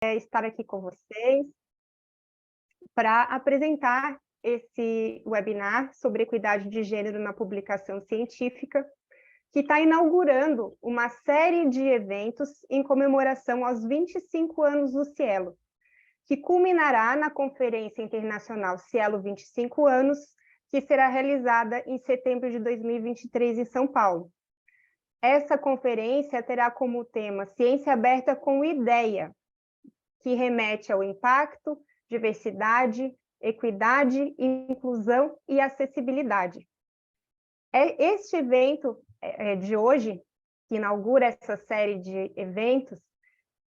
estar aqui com vocês para apresentar esse webinar sobre equidade de gênero na publicação científica, que está inaugurando uma série de eventos em comemoração aos 25 anos do Cielo, que culminará na Conferência Internacional Cielo 25 anos, que será realizada em setembro de 2023 em São Paulo. Essa conferência terá como tema Ciência Aberta com Ideia, que remete ao impacto, diversidade, equidade, inclusão e acessibilidade. Este evento de hoje, que inaugura essa série de eventos,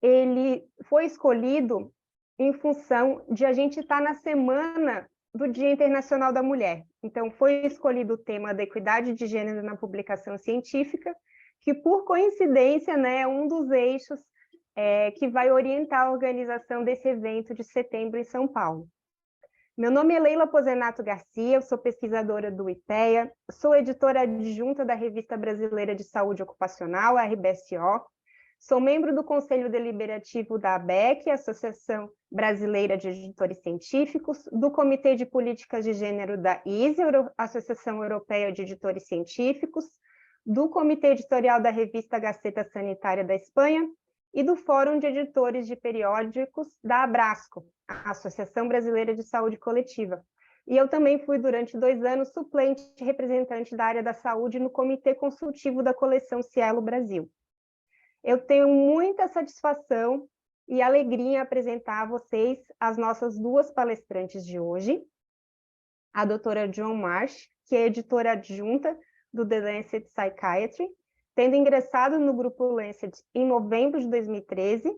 ele foi escolhido em função de a gente estar na semana do Dia Internacional da Mulher. Então, foi escolhido o tema da equidade de gênero na publicação científica, que, por coincidência, né, é um dos eixos que vai orientar a organização desse evento de setembro em São Paulo. Meu nome é Leila Pozenato Garcia, eu sou pesquisadora do IPEA, sou editora adjunta da Revista Brasileira de Saúde Ocupacional, a RBSO, sou membro do Conselho Deliberativo da ABEC, Associação Brasileira de Editores Científicos, do Comitê de Políticas de Gênero da ISE, Associação Europeia de Editores Científicos, do Comitê Editorial da Revista Gaceta Sanitária da Espanha e do Fórum de Editores de Periódicos da Abrasco, a Associação Brasileira de Saúde Coletiva. E eu também fui, durante 2 anos, suplente representante da área da saúde no Comitê Consultivo da Coleção Cielo Brasil. Eu tenho muita satisfação e alegria em apresentar a vocês as nossas 2 palestrantes de hoje, a doutora Joan Marsh, que é editora adjunta do The Lancet Psychiatry, tendo ingressado no grupo Lancet em novembro de 2013,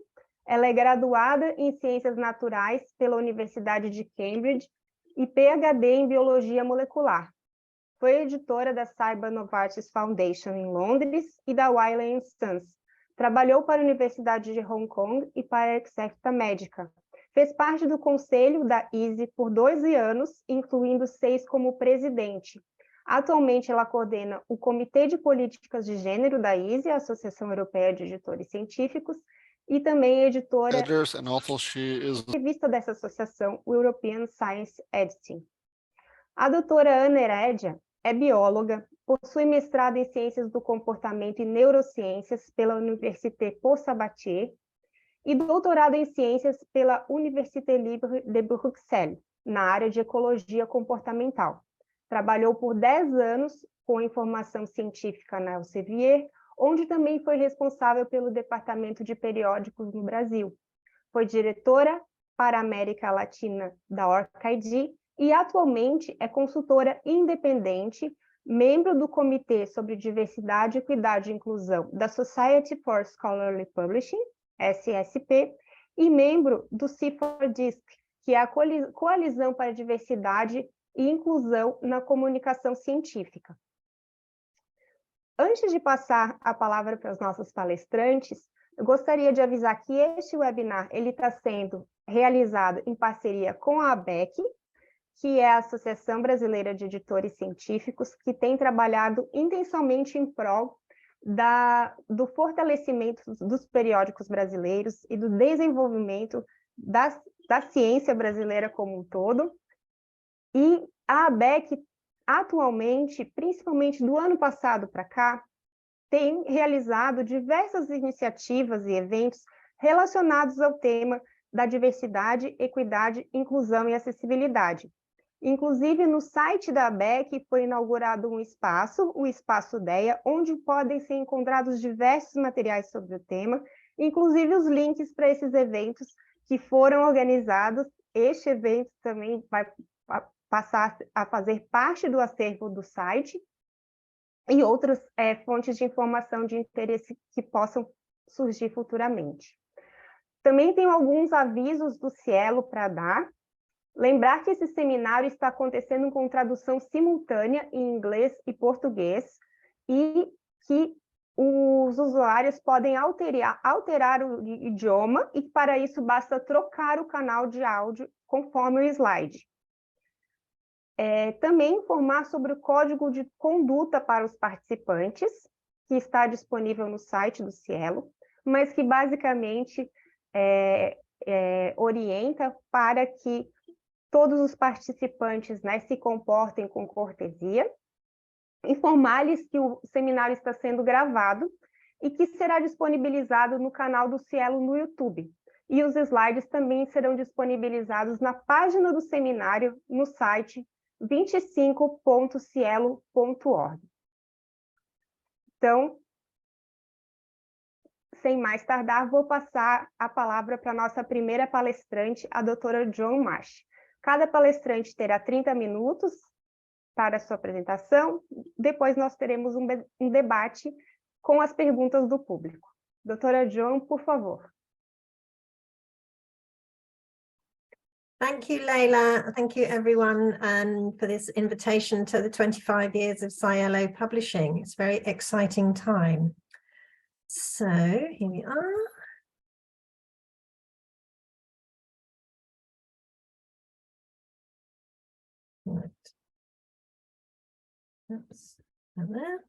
ela é graduada em Ciências Naturais pela Universidade de Cambridge e PhD em Biologia Molecular. Foi editora da Saiba Novartis Foundation em Londres e da Wiley & Sons. Trabalhou para a Universidade de Hong Kong e para a Excerpta Médica. Fez parte do conselho da ISE por 12 anos, incluindo 6 como presidente. Atualmente, ela coordena o Comitê de Políticas de Gênero da ISE, a Associação Europeia de Editores Científicos, e também é editora da revista dessa associação, o European Science Editing. A doutora Ana Herédia é bióloga, possui mestrado em Ciências do Comportamento e Neurociências pela Université Paul Sabatier e doutorado em Ciências pela Université Libre de Bruxelles, na área de Ecologia Comportamental. Trabalhou por 10 anos com informação científica na Elsevier, onde também foi responsável pelo departamento de periódicos no Brasil. Foi diretora para a América Latina da ORCID e atualmente é consultora independente, membro do Comitê sobre Diversidade, Equidade e Inclusão da Society for Scholarly Publishing, SSP, e membro do C4DISC, que é a Coalizão para a Diversidade e Inclusão na Comunicação Científica. Antes de passar a palavra para os nossos palestrantes, eu gostaria de avisar que este webinar está sendo realizado em parceria com a ABEC, que é a Associação Brasileira de Editores Científicos, que tem trabalhado intensamente em prol do fortalecimento dos periódicos brasileiros e do desenvolvimento da ciência brasileira como um todo. E a ABEC, atualmente, principalmente do ano passado para cá, tem realizado diversas iniciativas e eventos relacionados ao tema da diversidade, equidade, inclusão e acessibilidade. Inclusive, no site da ABEC foi inaugurado um espaço, o Espaço DEA, onde podem ser encontrados diversos materiais sobre o tema, inclusive os links para esses eventos que foram organizados. Este evento também vai passar a fazer parte do acervo do site e outras fontes de informação de interesse que possam surgir futuramente. Também tenho alguns avisos do Cielo para dar. Lembrar que esse seminário está acontecendo com tradução simultânea em inglês e português e que os usuários podem alterar o idioma e para isso basta trocar o canal de áudio conforme o slide. Também informar sobre o código de conduta para os participantes, que está disponível no site do Cielo, mas que basicamente orienta para que todos os participantes, né, se comportem com cortesia, informar-lhes que o seminário está sendo gravado e que será disponibilizado no canal do Cielo no YouTube. E os slides também serão disponibilizados na página do seminário no site 25.cielo.org. Então, sem mais tardar, vou passar a palavra para a nossa primeira palestrante, a doutora Joan Marsh. Cada palestrante terá 30 minutos para a sua apresentação, depois nós teremos um debate com as perguntas do público. Doutora Joan, por favor. Thank you, Leila. Thank you, everyone, for this invitation to the 25 years of Cielo Publishing. It's a very exciting time. So here we are. Right. Oops. There.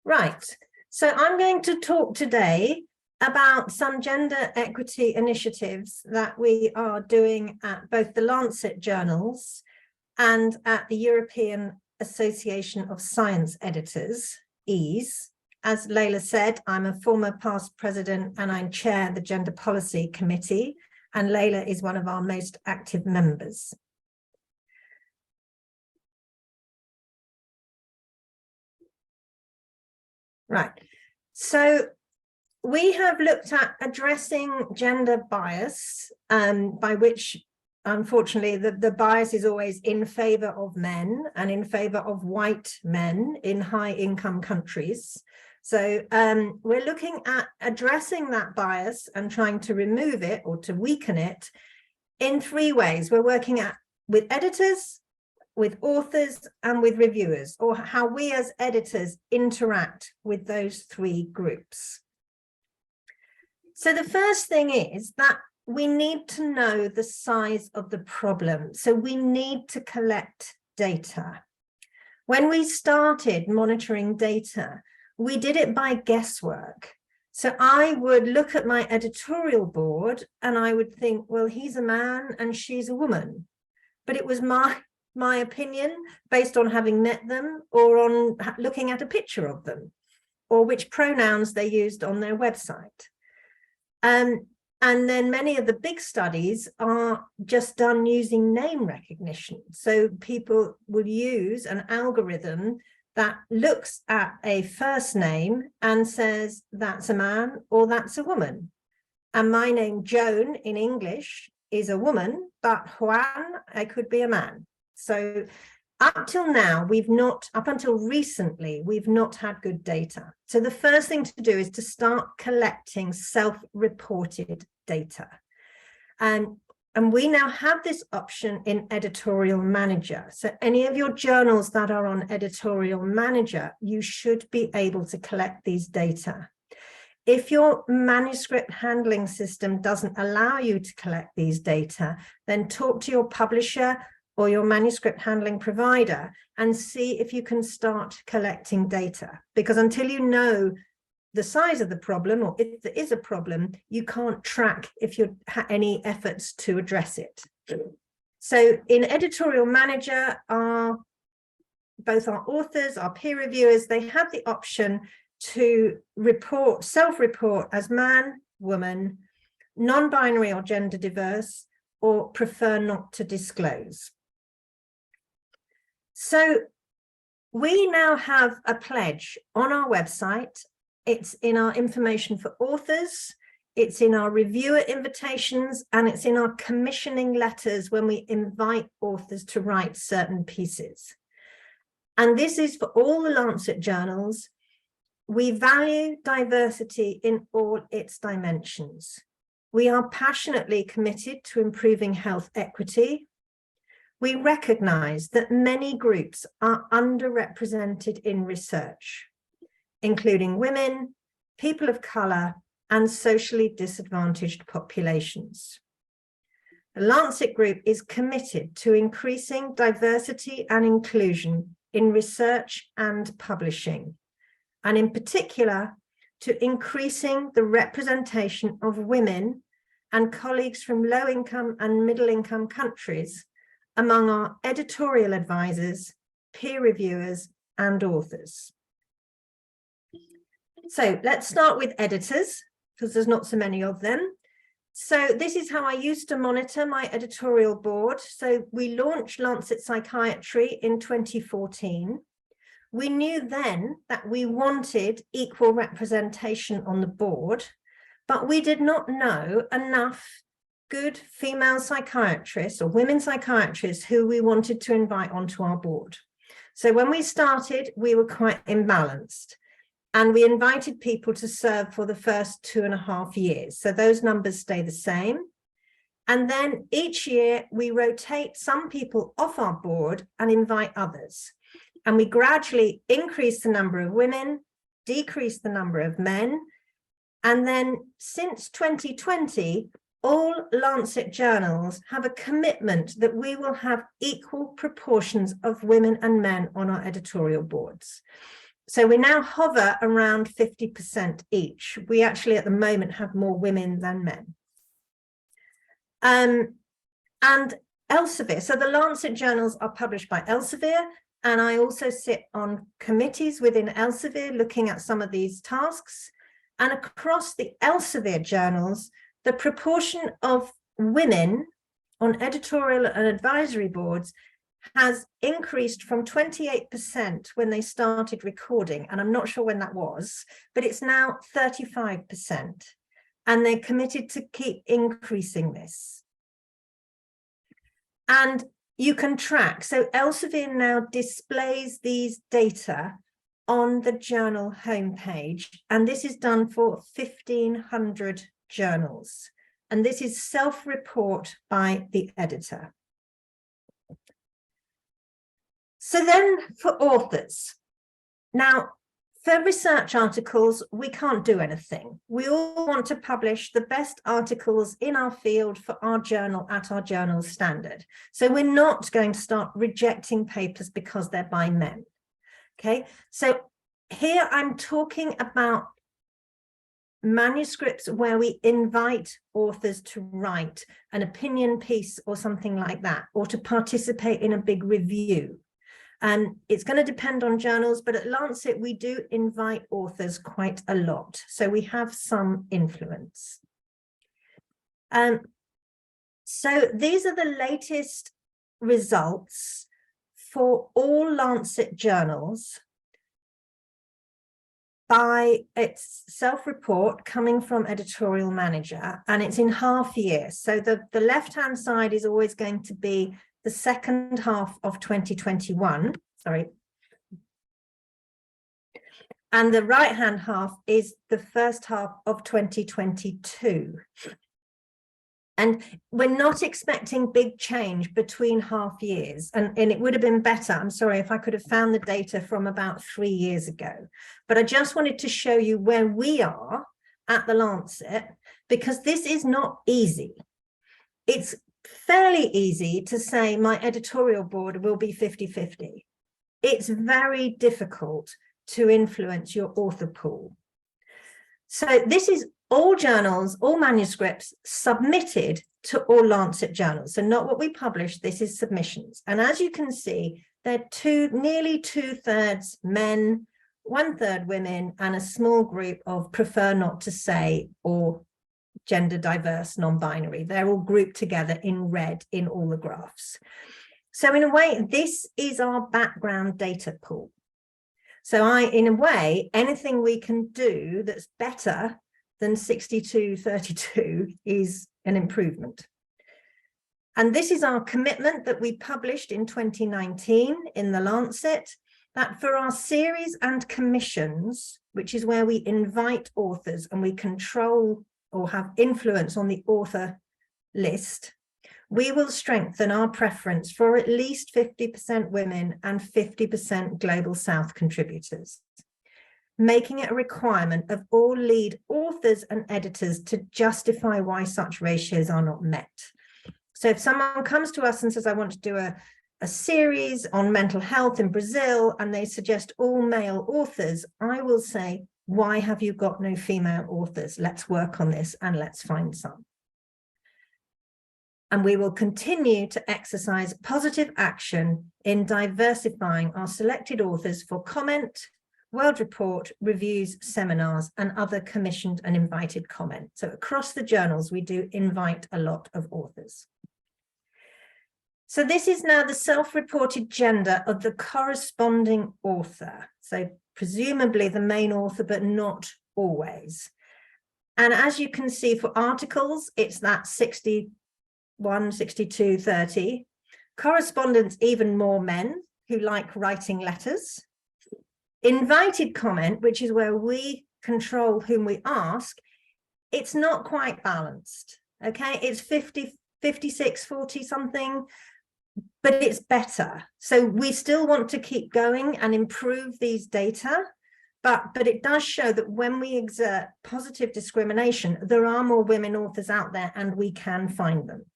Right. So I'm going to talk today about some gender equity initiatives that we are doing at both the Lancet journals and at the European Association of Science Editors, EASE. As Leila said, I'm a former past president and I chair the Gender Policy Committee, and Leila is one of our most active members. Right, so we have looked at addressing gender bias, by which, unfortunately, the bias is always in favor of men and in favor of white men in high-income countries. So we're looking at addressing that bias and trying to remove it or to weaken it in three ways. We're working with editors, with authors, and with reviewers, or how we as editors interact with those three groups. So the first thing is that we need to know the size of the problem. So we need to collect data. When we started monitoring data, we did it by guesswork. So I would look at my editorial board and I would think, well, he's a man and she's a woman. But it was my opinion based on having met them or on looking at a picture of them or which pronouns they used on their website. And then many of the big studies are just done using name recognition. So people will use an algorithm that looks at a first name and says, that's a man or that's a woman. And my name, Joan, in English is a woman, but Juan, I could be a man. So up till now, up until recently, we've not had good data. So the first thing to do is to start collecting self-reported data. And we now have this option in Editorial Manager. So any of your journals that are on Editorial Manager, you should be able to collect these data. If your manuscript handling system doesn't allow you to collect these data, then talk to your publisher or your manuscript handling provider and see if you can start collecting data. Because until you know the size of the problem, or if there is a problem, you can't track if you have any efforts to address it. So in Editorial Manager, both our authors, our peer reviewers, they have the option to self-report as man, woman, non-binary or gender diverse, or prefer not to disclose. So we now have a pledge on our website. It's in our information for authors, it's in our reviewer invitations, and it's in our commissioning letters when we invite authors to write certain pieces. And this is for all the Lancet journals. We value diversity in all its dimensions. We are passionately committed to improving health equity. We recognize that many groups are underrepresented in research, including women, people of color, and socially disadvantaged populations. The Lancet Group is committed to increasing diversity and inclusion in research and publishing, and in particular, to increasing the representation of women and colleagues from low-income and middle-income countries among our editorial advisors, peer reviewers, and authors. So let's start with editors, because there's not so many of them. So this is how I used to monitor my editorial board. So we launched Lancet Psychiatry in 2014. We knew then that we wanted equal representation on the board, but we did not know enough good female psychiatrists or women psychiatrists who we wanted to invite onto our board. So when we started, we were quite imbalanced. And we invited people to serve for the first 2.5 years. So those numbers stay the same. And then each year we rotate some people off our board and invite others. And we gradually increase the number of women, decrease the number of men. And then since 2020, all Lancet journals have a commitment that we will have equal proportions of women and men on our editorial boards. So we now hover around 50% each. We actually at the moment have more women than men. And Elsevier, so the Lancet journals are published by Elsevier, and I also sit on committees within Elsevier looking at some of these tasks. And across the Elsevier journals, the proportion of women on editorial and advisory boards has increased from 28% when they started recording, and I'm not sure when that was, but it's now 35%, and they're committed to keep increasing this. And you can track, so Elsevier now displays these data on the journal homepage, and this is done for 1,500 journals, and this is self-report by the editor. So then for authors, now for research articles, we can't do anything. We all want to publish the best articles in our field for our journal at our journal standard. So we're not going to start rejecting papers because they're by men. Okay, so here I'm talking about manuscripts where we invite authors to write an opinion piece or something like that, or to participate in a big review. And it's going to depend on journals, but at Lancet, we do invite authors quite a lot. So we have some influence. So these are the latest results for all Lancet journals by its self-report coming from editorial manager, and it's in half year. So the left-hand side is always going to be the second half of 2021, sorry. And the right-hand half is the first half of 2022. And we're not expecting big change between half years. And it would have been better, I'm sorry, if I could have found the data from about 3 years ago. But I just wanted to show you where we are at the Lancet, because this is not easy. It's fairly easy to say my editorial board will be 50-50. It's very difficult to influence your author pool. So this is all journals, all manuscripts submitted to all Lancet journals. So not what we publish, this is submissions. And as you can see, they're nearly 2/3 men, 1/3 women, and a small group of prefer not to say or gender diverse, non-binary. They're all grouped together in red in all the graphs. So in a way, this is our background data pool. So in a way, anything we can do that's better than 62-32 is an improvement. And this is our commitment that we published in 2019 in the Lancet, that for our series and commissions, which is where we invite authors and we control or have influence on the author list, we will strengthen our preference for at least 50% women and 50% Global South contributors, making it a requirement of all lead authors and editors to justify why such ratios are not met. So if someone comes to us and says, I want to do a series on mental health in Brazil, and they suggest all male authors, I will say, why have you got no female authors? Let's work on this and let's find some. And we will continue to exercise positive action in diversifying our selected authors for comment, World Report, reviews, seminars, and other commissioned and invited comment. So across the journals, we do invite a lot of authors. So this is now the self-reported gender of the corresponding author. So presumably the main author, but not always. And as you can see for articles, it's that 61, 62, 30. Correspondence, even more men who like writing letters. Invited comment, which is where we control whom we ask, it's not quite balanced. Okay, it's 50, 56, 40 something, but it's better. So we still want to keep going and improve these data, but it does show that when we exert positive discrimination, there are more women authors out there and we can find them.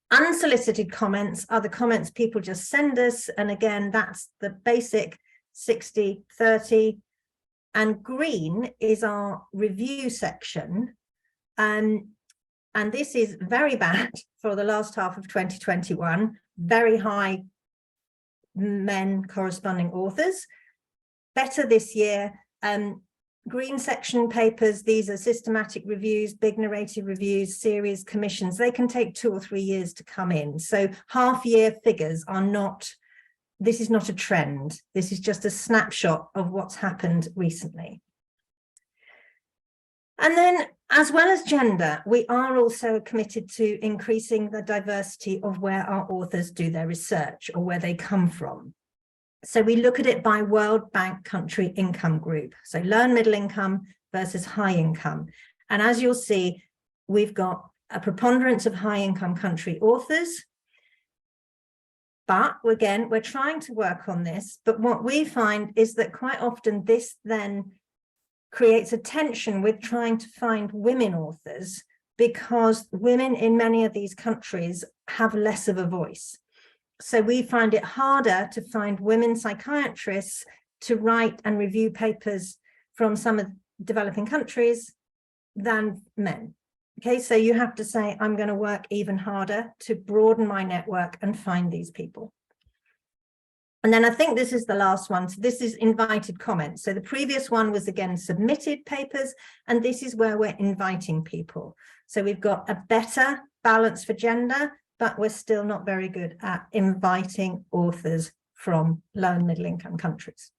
Unsolicited comments are the comments people just send us. And again, that's the basic 60, 30, and green is our review section. And this is very bad for the last half of 2021, very high men corresponding authors. Better this year. Green section papers, these are systematic reviews, big narrative reviews, series, commissions. They can take 2 or 3 years to come in. So half-year figures are not, this is not a trend. This is just a snapshot of what's happened recently. And then, as well as gender, we are also committed to increasing the diversity of where our authors do their research or where they come from. So we look at it by World Bank country income group. So low and middle income versus high income. And as you'll see, we've got a preponderance of high income country authors. But again, we're trying to work on this. But what we find is that quite often this then creates a tension with trying to find women authors, because women in many of these countries have less of a voice. So we find it harder to find women psychiatrists to write and review papers from some of the developing countries than men. Okay, so you have to say, I'm going to work even harder to broaden my network and find these people. And then I think this is the last one. So this is invited comments. So the previous one was again submitted papers, and this is where we're inviting people. So we've got a better balance for gender, but we're still not very good at inviting authors from low and middle income countries.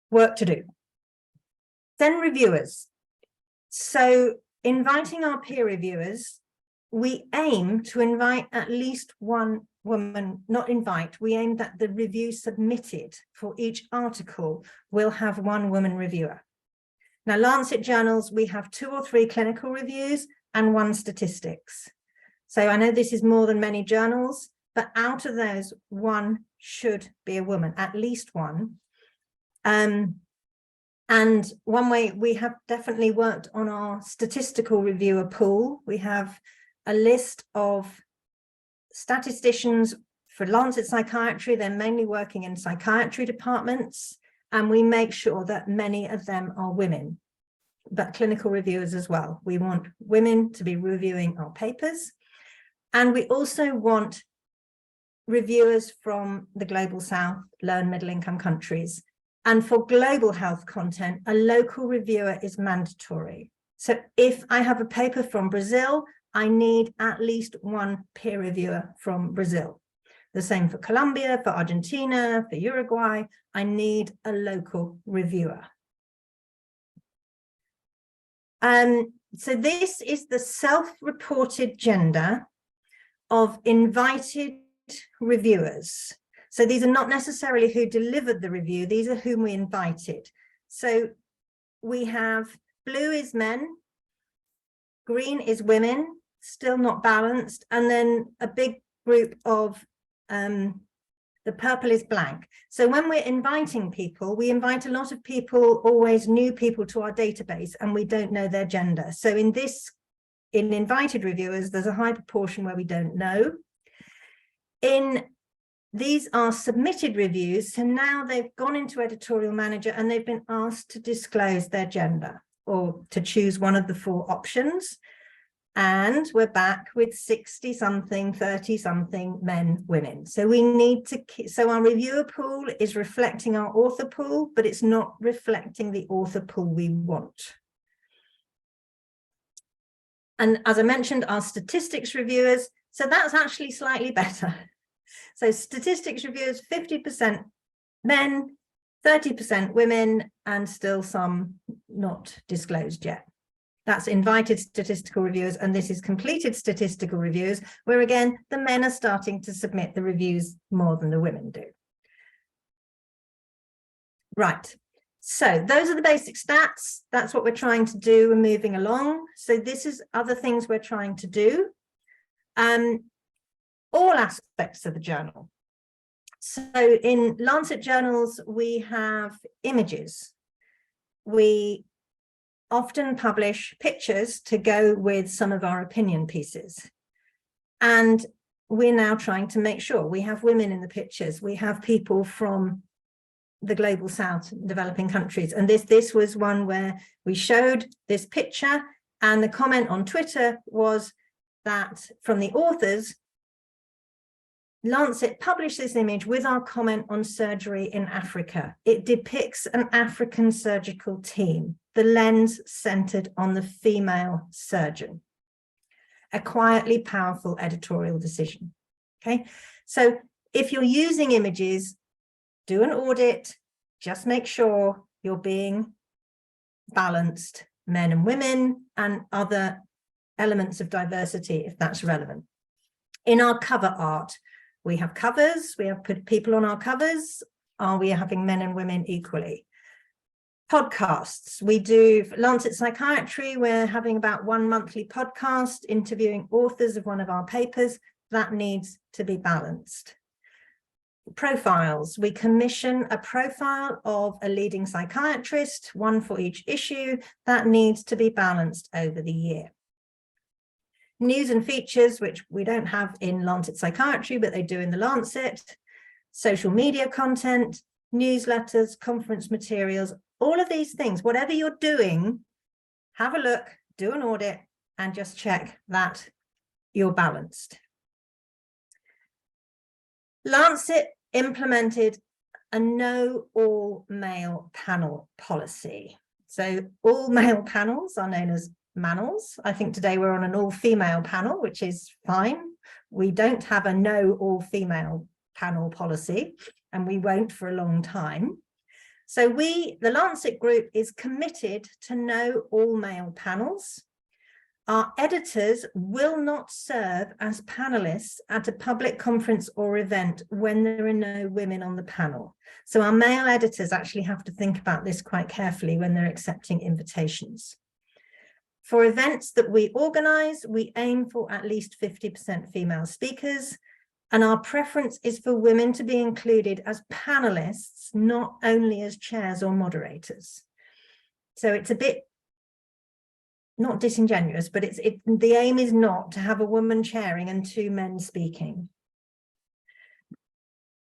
Work to do. Then reviewers. So inviting our peer reviewers, we aim to invite at least one woman, not invite, we aim that the review submitted for each article will have one woman reviewer. Now, Lancet journals, we have 2 or 3 clinical reviews and 1 statistics. So I know this is more than many journals, but out of those, 1 should be a woman, at least 1. And one way we have definitely worked on our statistical reviewer pool. We have a list of statisticians for Lancet Psychiatry. They're mainly working in psychiatry departments, and we make sure that many of them are women, but clinical reviewers as well. We want women to be reviewing our papers. And we also want reviewers from the Global South, low and middle income countries. And for global health content, a local reviewer is mandatory. So if I have a paper from Brazil, I need at least 1 peer reviewer from Brazil. The same for Colombia, for Argentina, for Uruguay. I need a local reviewer. So this is the self-reported gender of invited reviewers. So these are not necessarily who delivered the review, these are whom we invited. So we have blue is men, green is women, still not balanced, and then a big group of the purple is blank. So when we're inviting people, we invite a lot of people, always new people to our database, and we don't know their gender. So in invited reviewers, there's a high proportion where we don't know. These are submitted reviews, so now they've gone into editorial manager and they've been asked to disclose their gender or to choose one of the 4 options. And we're back with 60 something, 30 something men, women. So we need to, so our reviewer pool is reflecting our author pool, but it's not reflecting the author pool we want. And as I mentioned, our statistics reviewers, so that's actually slightly better. So statistics reviewers, 50% men, 30% women, and still some not disclosed yet. That's invited statistical reviewers, and this is completed statistical reviews, where again, the men are starting to submit the reviews more than the women do. Right, so those are the basic stats. That's what we're trying to do and moving along. So this is other things we're trying to do. All aspects of the journal. So in Lancet journals, we have images. We often publish pictures to go with some of our opinion pieces. And we're now trying to make sure we have women in the pictures. We have people from the global south, developing countries. And this was one where we showed this picture, and the comment on Twitter was that from the authors, Lancet published this image with our comment on surgery in Africa. It depicts an African surgical team, the lens centered on the female surgeon. A quietly powerful editorial decision. Okay, so if you're using images, do an audit, just make sure you're being balanced, men and women, and other elements of diversity if that's relevant. In our cover art, we have covers, we have put people on our covers. Are we having men and women equally? Podcasts, we do Lancet Psychiatry, we're having about one monthly podcast interviewing authors of one of our papers. That needs to be balanced. Profiles, we commission a profile of a leading psychiatrist, one for each issue. That needs to be balanced over the year. News and features, which we don't have in Lancet Psychiatry, but they do in the Lancet. Social media content, newsletters, conference materials, all of these things, whatever you're doing, have a look, do an audit, and just check that you're balanced. Lancet implemented a no all-male panel policy. So all male panels are known as manels. I think today we're on an all-female panel, which is fine. We don't have a no all-female panel policy, and we won't for a long time. So the Lancet group is committed to no all-male panels. Our editors will not serve as panelists at a public conference or event when there are no women on the panel. So our male editors actually have to think about this quite carefully when they're accepting invitations. For events that we organise, we aim for at least 50% female speakers, and our preference is for women to be included as panelists, not only as chairs or moderators. So it's a bit not disingenuous, but the aim is not to have a woman chairing and two men speaking.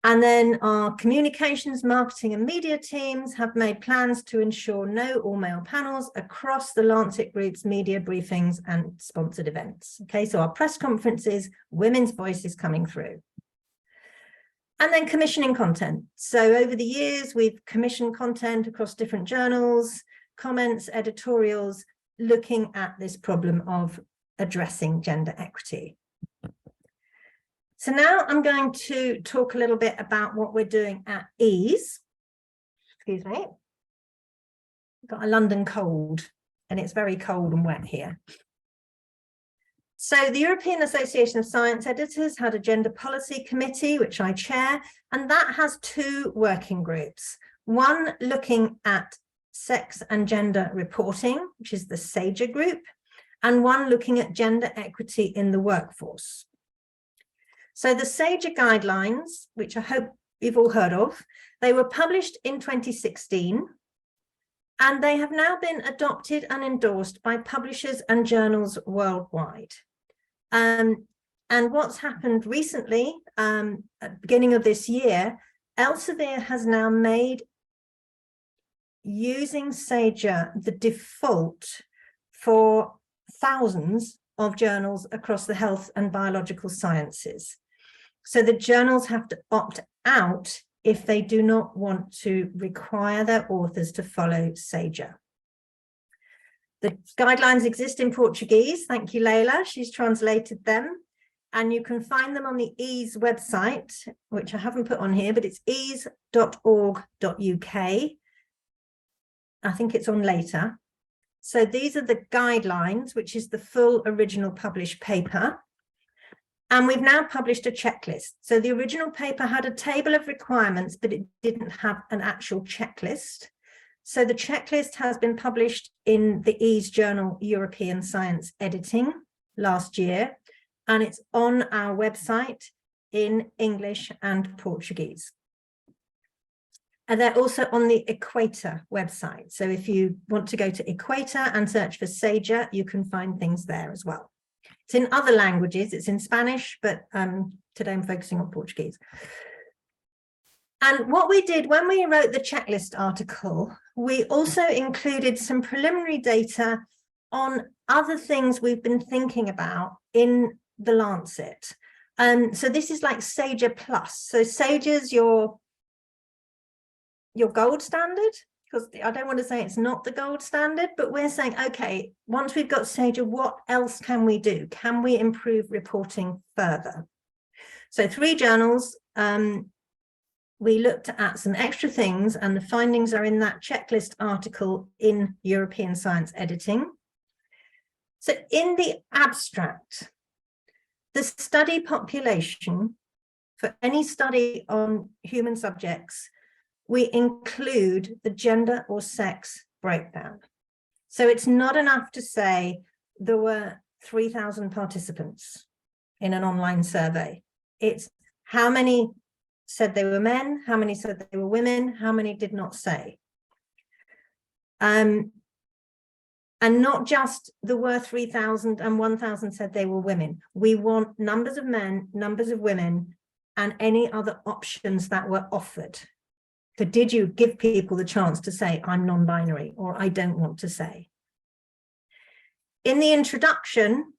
And then our communications, marketing and media teams have made plans to ensure no all-male panels across the Lancet Group's media briefings and sponsored events. Okay, so our press conferences, women's voices coming through. And then commissioning content. So over the years, we've commissioned content across different journals, comments, editorials, looking at this problem of addressing gender equity. So now I'm going to talk a little bit about what we're doing at EASE. Excuse me. I've got a London cold, and it's very cold and wet here. So the European Association of Science Editors had a gender policy committee, which I chair, and that has two working groups. One looking at sex and gender reporting, which is the SAGER group, and one looking at gender equity in the workforce. So the SAGER guidelines, which I hope you've all heard of, they were published in 2016, and they have now been adopted and endorsed by publishers and journals worldwide. And what's happened recently, at the beginning of this year, Elsevier has now made using SAGER the default for thousands of journals across the health and biological sciences. So the journals have to opt out if they do not want to require their authors to follow SAGE. The guidelines exist in Portuguese. Thank you, Leila. She's translated them. And you can find them on the EASE website, which I haven't put on here, but it's ease.org.uk. I think it's on later. So these are the guidelines, which is the full original published paper. And we've now published a checklist. So the original paper had a table of requirements, but it didn't have an actual checklist. So the checklist has been published in the EASE journal, European Science Editing, last year, and it's on our website in English and Portuguese. And they're also on the Equator website. So if you want to go to Equator and search for SAGE, you can find things there as well. It's in other languages, it's in Spanish, but today I'm focusing on Portuguese. And what we did when we wrote the checklist article, we also included some preliminary data on other things we've been thinking about in the Lancet. So this is like SAGE Plus. So SAGE is your gold standard, because I don't want to say it's not the gold standard, but we're saying, okay, once we've got SAGE, what else can we do? Can we improve reporting further? So 3 journals, we looked at some extra things, and the findings are in that checklist article in European Science Editing. So in the abstract, the study population for any study on human subjects, we include the gender or sex breakdown. So it's not enough to say there were 3,000 participants in an online survey. It's how many said they were men, how many said they were women, how many did not say. And not just there were 3,000 and 1,000 said they were women. We want numbers of men, numbers of women, and any other options that were offered. So did you give people the chance to say, I'm non-binary, or I don't want to say? In the introduction,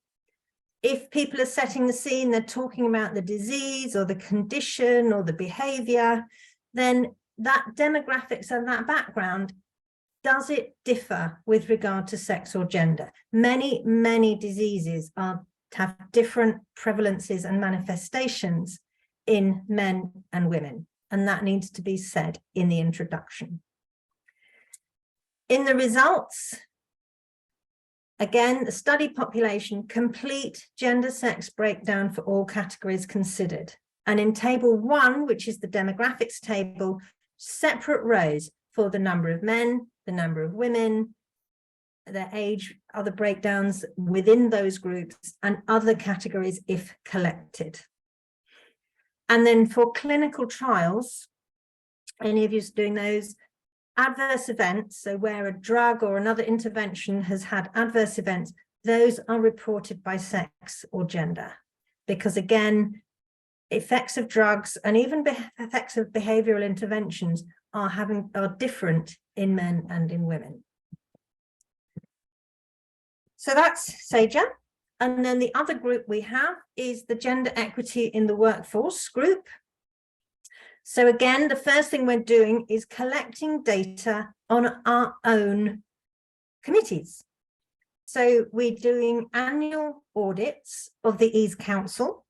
if people are setting the scene, they're talking about the disease or the condition or the behavior, then that demographics and that background, does it differ with regard to sex or gender? Many, many diseases have different prevalences and manifestations in men and women, and that needs to be said in the introduction. In the results, again, the study population, complete gender sex breakdown for all categories considered. And in table 1, which is the demographics table, separate rows for the number of men, the number of women, their age, other breakdowns within those groups, and other categories if collected. And then for clinical trials, any of you doing those, adverse events, so where a drug or another intervention has had adverse events, those are reported by sex or gender. Because again, effects of drugs and even effects of behavioral interventions are different in men and in women. So that's SAGE. And then the other group we have is the gender equity in the workforce group. So again, the first thing we're doing is collecting data on our own committees. So we're doing annual audits of the EASE Council,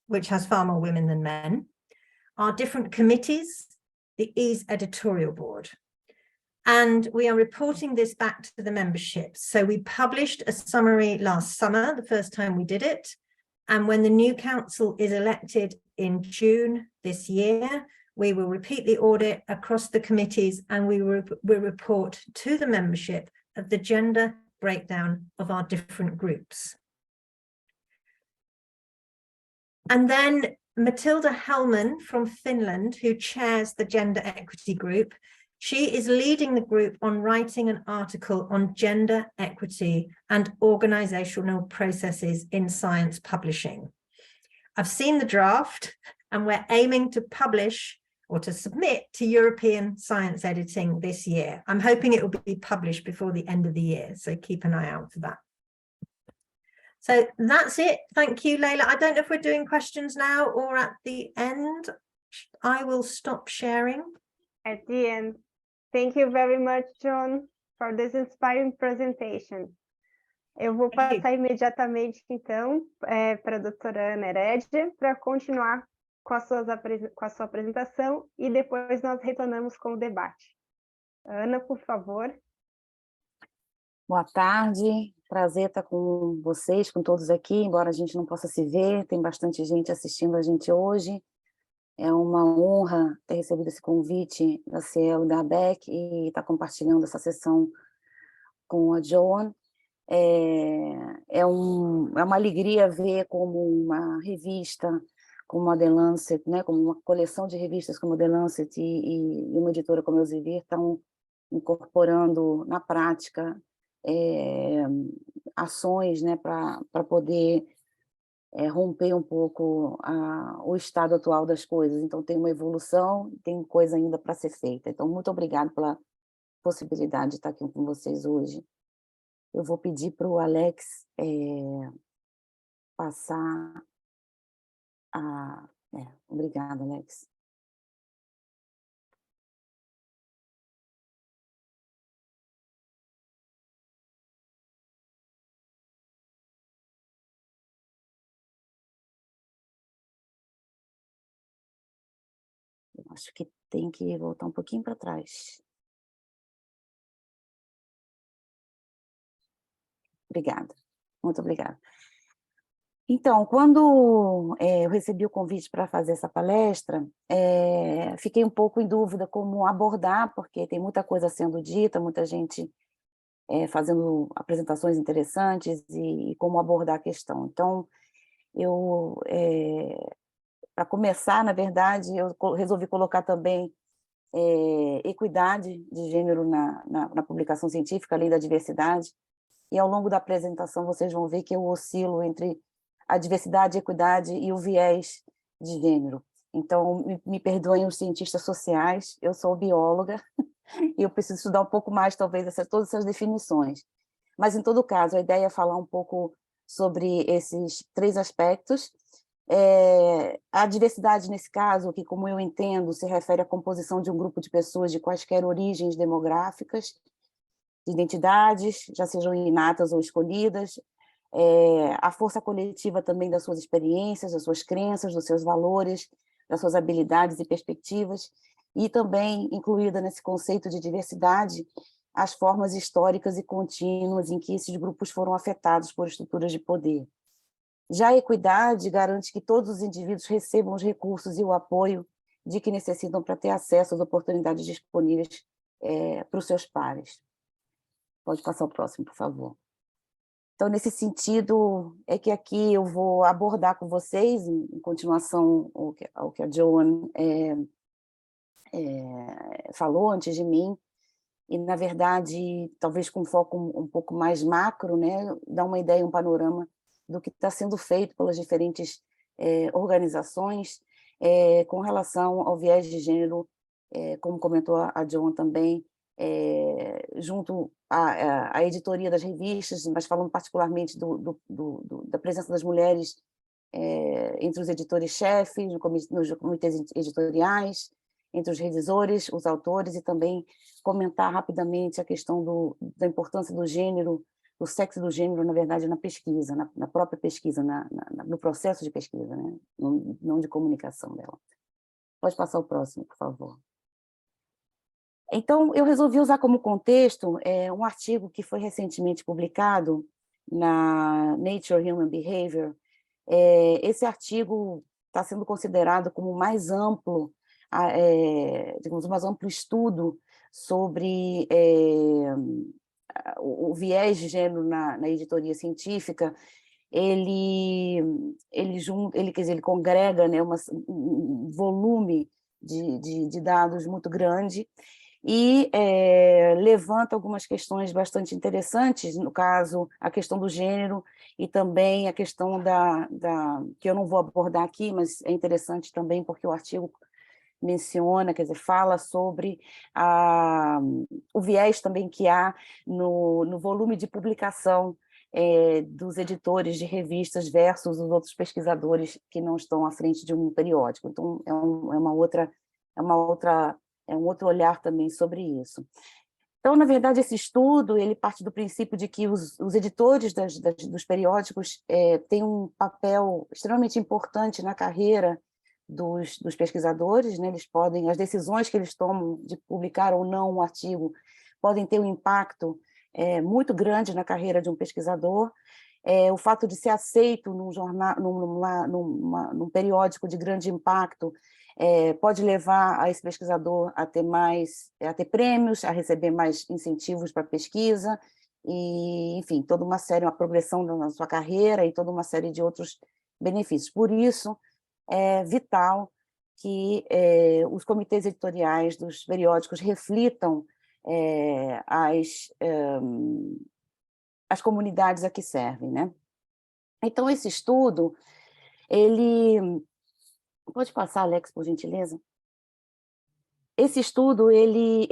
which has far more women than men, our different committees, the EASE editorial board. And we are reporting this back to the membership. So we published a summary last summer, the first time we did it. And when the new council is elected in June this year, we will repeat the audit across the committees, and we will report to the membership of the gender breakdown of our different groups. And then Matilda Hellman from Finland, who chairs the gender equity group, she is leading the group on writing an article on gender equity and organizational processes in science publishing. I've seen the draft, and we're aiming to publish or to submit to European Science Editing this year. I'm hoping it will be published before the end of the year, so keep an eye out for that. So that's it. Thank you, Leila. I don't know if we're doing questions now or at the end. I will stop sharing. At the end. Thank you very much, John, for this inspiring presentation. Eu vou passar imediatamente, então, para a doutora Ana Heredia, para continuar com a sua apresentação, e depois nós retornamos com o debate. Ana, por favor. Boa tarde, prazer estar com vocês, com todos aqui, embora a gente não possa se ver, tem bastante gente assistindo a gente hoje. É uma honra ter recebido esse convite da Ciel e da ABEC e estar compartilhando essa sessão com a Joan. É uma alegria ver como uma revista como a The Lancet, né, como uma coleção de revistas como a The Lancet e uma editora como a Elsevier estão incorporando na prática ações, né, para poder romper um pouco o estado atual das coisas. Então, tem uma evolução, tem coisa ainda para ser feita. Então, muito obrigada pela possibilidade de estar aqui com vocês hoje. Eu vou pedir para o Alex passar a... obrigada, Alex. Eu acho que tem que voltar um pouquinho para trás. Obrigada, muito obrigada. Então, quando eu recebi o convite para fazer essa palestra, fiquei um pouco em dúvida como abordar, porque tem muita coisa sendo dita, muita gente fazendo apresentações interessantes e como abordar a questão. Então, para começar, na verdade, eu resolvi colocar também equidade de gênero na publicação científica, além da diversidade, e ao longo da apresentação vocês vão ver que eu oscilo entre a diversidade, a equidade e o viés de gênero. Então, me perdoem os cientistas sociais, eu sou bióloga, e eu preciso estudar um pouco mais, talvez, todas essas definições. Mas, em todo caso, a ideia é falar um pouco sobre esses 3 aspectos. A diversidade, nesse caso, que, como eu entendo, se refere à composição de um grupo de pessoas de quaisquer origens demográficas, de identidades, já sejam inatas ou escolhidas, a força coletiva também das suas experiências, das suas crenças, dos seus valores, das suas habilidades e perspectivas, e também incluída nesse conceito de diversidade as formas históricas e contínuas em que esses grupos foram afetados por estruturas de poder. Já a equidade garante que todos os indivíduos recebam os recursos e o apoio de que necessitam para ter acesso às oportunidades disponíveis para os seus pares. Pode passar o próximo, por favor. Então, nesse sentido, é que aqui eu vou abordar com vocês, em continuação ao que a Joan falou antes de mim, e, na verdade, talvez com foco um pouco mais macro, né, dar uma ideia, um panorama do que está sendo feito pelas diferentes organizações com relação ao viés de gênero, como comentou a Joan também, junto à editoria das revistas, mas falando particularmente da presença das mulheres entre os editores-chefes, nos comitês editoriais, entre os revisores, os autores, e também comentar rapidamente a questão da importância do gênero, do sexo do gênero, na verdade, na pesquisa, na própria pesquisa, no processo de pesquisa, né? Não de comunicação dela. Pode passar o próximo, por favor. Então, eu resolvi usar como contexto um artigo que foi recentemente publicado na Nature Human Behavior. Esse artigo está sendo considerado como o mais amplo, digamos, o mais amplo estudo sobre o viés de gênero na editoria científica. Ele congrega, né, um volume de dados muito grande, e levanta algumas questões bastante interessantes, no caso, a questão do gênero, e também a questão que eu não vou abordar aqui, mas é interessante também porque o artigo menciona, quer dizer, fala sobre o viés também que há no volume de publicação dos editores de revistas versus os outros pesquisadores que não estão à frente de um periódico. Então, é um outro olhar também sobre isso. Então, na verdade, esse estudo ele parte do princípio de que os editores dos periódicos têm um papel extremamente importante na carreira dos pesquisadores, né? Eles podem, as decisões que eles tomam de publicar ou não um artigo podem ter um impacto muito grande na carreira de um pesquisador. O fato de ser aceito num jornal, num periódico de grande impacto pode levar a esse pesquisador a ter prêmios, a receber mais incentivos para pesquisa, e, enfim, toda uma série, uma progressão na sua carreira e toda uma série de outros benefícios. Por isso, é vital que os comitês editoriais dos periódicos reflitam as comunidades a que servem, né? Então, esse estudo, ele... Pode passar, Alex, por gentileza? Esse estudo, ele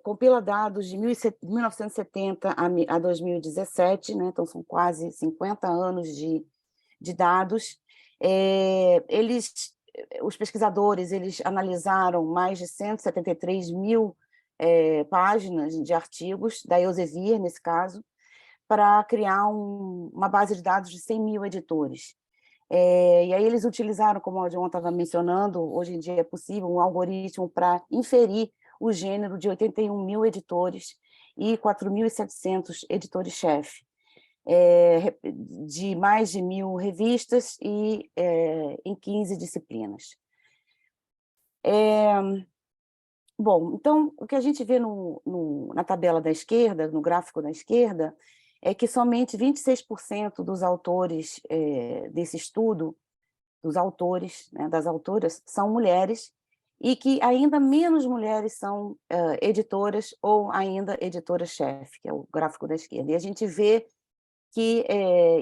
compila dados de 1970 a 2017, né? Então são quase 50 anos de dados. Os pesquisadores, eles analisaram mais de 173 mil páginas de artigos, da Elsevier, nesse caso, para criar uma base de dados de 100 mil editores. E aí eles utilizaram, como o John estava mencionando, hoje em dia é possível, um algoritmo para inferir o gênero de 81 mil editores e 4.700 editores-chefe, de mais de 1.000 revistas e em 15 disciplinas. Bom, então, o que a gente vê na tabela da esquerda, no gráfico da esquerda, é que somente 26% dos autores desse estudo, dos autores, né, das autoras, são mulheres, e que ainda menos mulheres são editoras ou ainda editoras-chefe, que é o gráfico da esquerda. E a gente vê que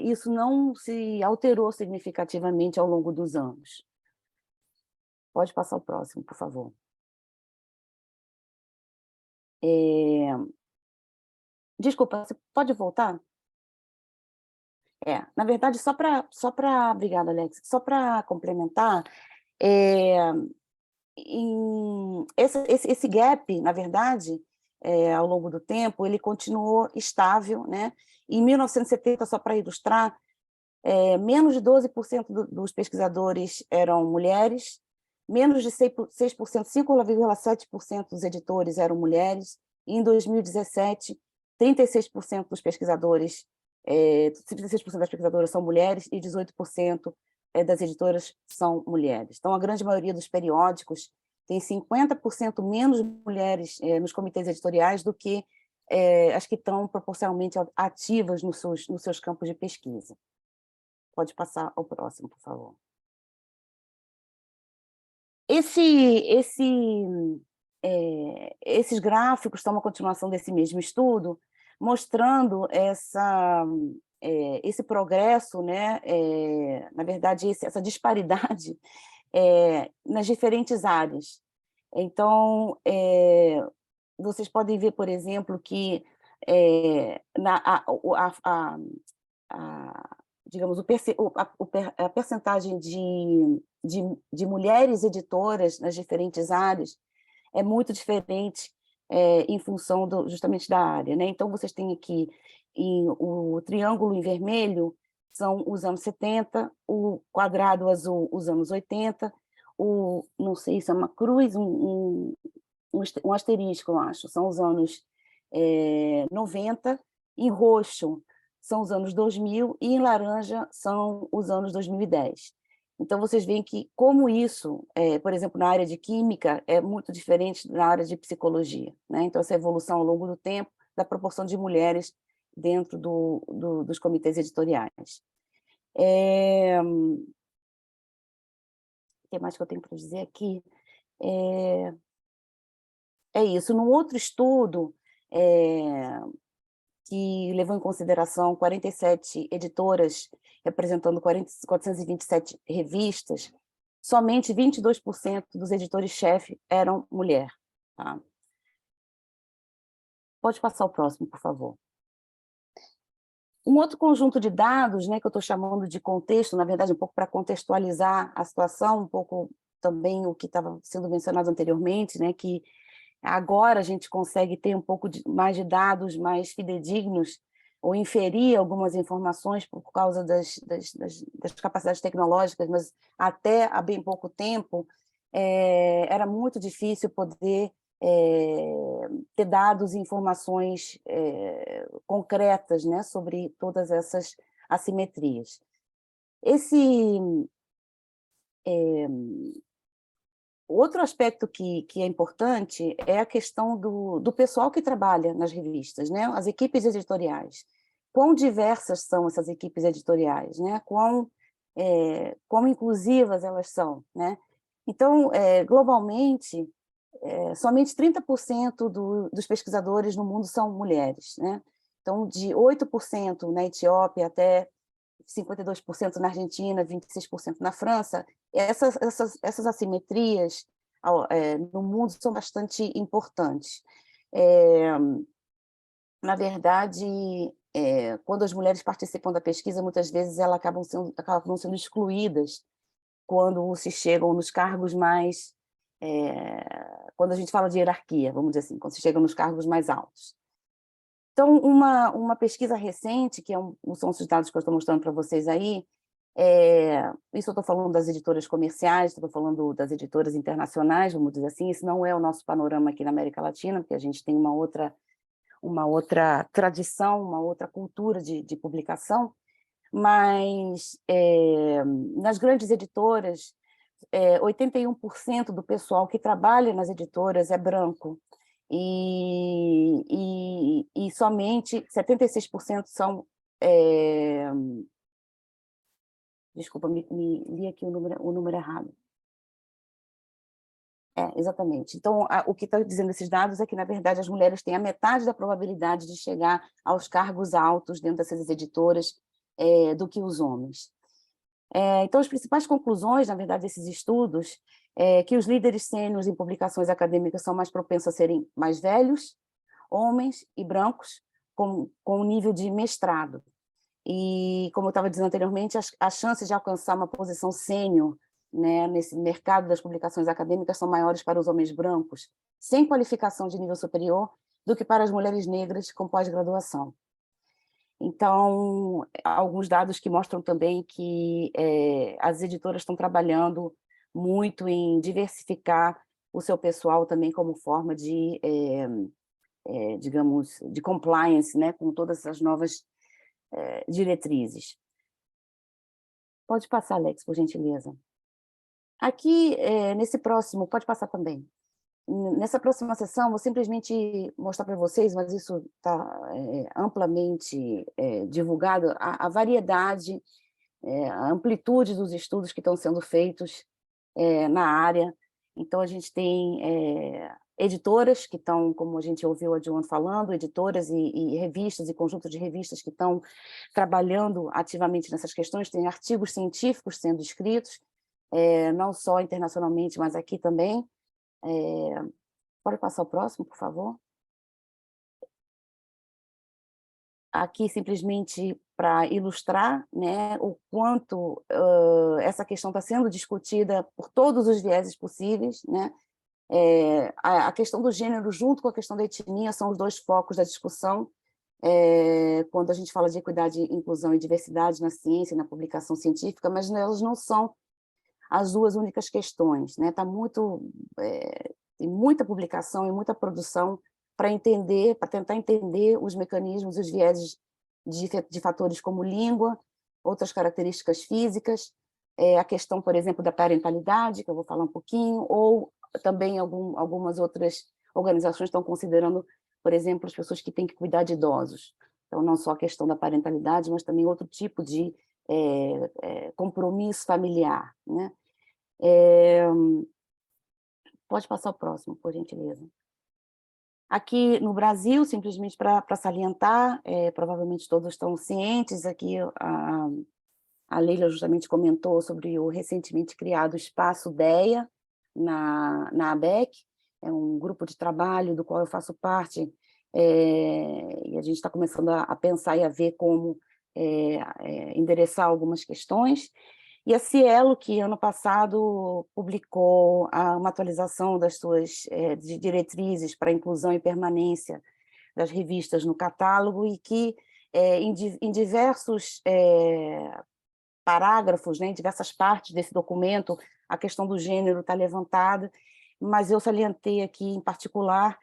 isso não se alterou significativamente ao longo dos anos. Pode passar o próximo, por favor. Desculpa, você pode voltar? Na verdade, obrigada, Alex, só para complementar, esse gap, na verdade, ao longo do tempo, ele continuou estável, né? Em 1970, só para ilustrar, menos de 12% dos pesquisadores eram mulheres, menos de 6%, 5,7% dos editores eram mulheres, e em 2017, 36% dos pesquisadores, 36% das pesquisadoras são mulheres e 18% das editoras são mulheres. Então, a grande maioria dos periódicos tem 50% menos mulheres nos comitês editoriais do que as que estão proporcionalmente ativas nos seus campos de pesquisa. Pode passar ao próximo, por favor. Esses gráficos são uma continuação desse mesmo estudo, mostrando esse progresso, né? Na verdade, essa disparidade nas diferentes áreas. Então, vocês podem ver, por exemplo, que digamos, a percentagem de mulheres editoras nas diferentes áreas é muito diferente em função justamente da área, né? Então, vocês têm aqui o triângulo em vermelho são os anos 70, o quadrado azul os anos 80, não sei se é uma cruz, um asterisco, eu acho, são os anos 90, em roxo são os anos 2000 e em laranja são os anos 2010. Então, vocês veem que como isso, por exemplo, na área de química, é muito diferente na área de psicologia, né? Então, essa evolução ao longo do tempo da proporção de mulheres dentro dos comitês editoriais. O que mais que eu tenho para dizer aqui? É isso. Num outro estudo, que levou em consideração 47 editoras, representando 427 revistas, somente 22% dos editores-chefe eram mulher. Tá? Pode passar o próximo, por favor. Um outro conjunto de dados, né, que eu estou chamando de contexto, na verdade, um pouco para contextualizar a situação, um pouco também o que estava sendo mencionado anteriormente, né, que agora a gente consegue ter um pouco mais de dados mais fidedignos ou inferir algumas informações por causa das capacidades tecnológicas, mas até há bem pouco tempo era muito difícil poder ter dados e informações concretas, né, sobre todas essas assimetrias. Outro aspecto que é importante é a questão do pessoal que trabalha nas revistas, né? As equipes editoriais. Quão diversas são essas equipes editoriais, né? Quão inclusivas elas são, né? Então, globalmente, somente 30% dos pesquisadores no mundo são mulheres, né? Então, de 8% na Etiópia até 52% na Argentina, 26% na França, essas assimetrias no mundo são bastante importantes. Na verdade, quando as mulheres participam da pesquisa, muitas vezes elas acabam sendo excluídas quando se chegam nos cargos mais... quando a gente fala de hierarquia, vamos dizer assim, quando se chega nos cargos mais altos. Então, uma pesquisa recente, que são os dados que eu estou mostrando para vocês aí, isso eu estou falando das editoras comerciais, estou falando das editoras internacionais, vamos dizer assim, esse não é o nosso panorama aqui na América Latina, porque a gente tem uma outra tradição, uma outra cultura de publicação, mas nas grandes editoras, 81% do pessoal que trabalha nas editoras é branco, e somente 76% são... desculpa, li aqui o número errado. Exatamente. Então, o que está dizendo esses dados é que, na verdade, as mulheres têm a metade da probabilidade de chegar aos cargos altos dentro dessas editoras do que os homens. Então, as principais conclusões, na verdade, desses estudos é que os líderes sêniores em publicações acadêmicas são mais propensos a serem mais velhos, homens e brancos, com um nível de mestrado. E, como eu estava dizendo anteriormente, as chances de alcançar uma posição sênior, né, nesse mercado das publicações acadêmicas são maiores para os homens brancos, sem qualificação de nível superior, do que para as mulheres negras com pós-graduação. Então, alguns dados que mostram também que as editoras estão trabalhando muito em diversificar o seu pessoal também como forma de, digamos, de compliance, né, com todas essas novas diretrizes. Pode passar, Alex, por gentileza. Aqui, nesse próximo, pode passar também. Nessa próxima sessão, vou simplesmente mostrar para vocês, mas isso está amplamente divulgado, a variedade, a amplitude dos estudos que estão sendo feitos na área. Então, a gente tem editoras que estão, como a gente ouviu a Joan falando, editoras e revistas e conjuntos de revistas que estão trabalhando ativamente nessas questões, tem artigos científicos sendo escritos, não só internacionalmente, mas aqui também. Pode passar o próximo, por favor? Aqui, simplesmente para ilustrar, né, o quanto essa questão está sendo discutida por todos os vieses possíveis, né? A questão do gênero, junto com a questão da etnia, são os dois focos da discussão, quando a gente fala de equidade, inclusão e diversidade na ciência, na publicação científica, mas elas não são as duas únicas questões, né? Tem muita publicação e muita produção para tentar entender os mecanismos, os vieses de fatores como língua, outras características físicas, a questão, por exemplo, da parentalidade, que eu vou falar um pouquinho, ou também algumas outras organizações estão considerando, por exemplo, as pessoas que têm que cuidar de idosos. Então, não só a questão da parentalidade, mas também outro tipo de compromisso familiar, né? Pode passar o próximo, por gentileza. Aqui no Brasil, simplesmente para salientar, provavelmente todos estão cientes, aqui a Leila justamente comentou sobre o recentemente criado Espaço DEA na ABEC, é um grupo de trabalho do qual eu faço parte, e a gente está começando a pensar e a ver como endereçar algumas questões. E a Cielo, que ano passado publicou uma atualização das suas diretrizes para a inclusão e permanência das revistas no catálogo, e que em diversos parágrafos, né, em diversas partes desse documento, a questão do gênero está levantada, mas eu salientei aqui em particular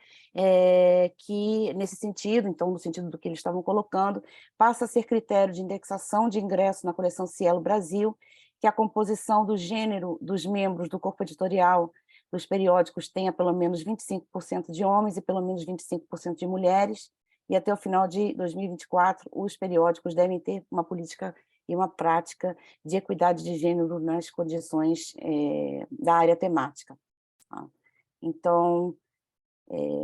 que, nesse sentido, então, no sentido do que eles estavam colocando, passa a ser critério de indexação de ingresso na coleção Cielo Brasil, que a composição do gênero dos membros do corpo editorial dos periódicos tenha pelo menos 25% de homens e pelo menos 25% de mulheres, e até o final de 2024, os periódicos devem ter uma política e uma prática de equidade de gênero nas condições da área temática. Tá? Então,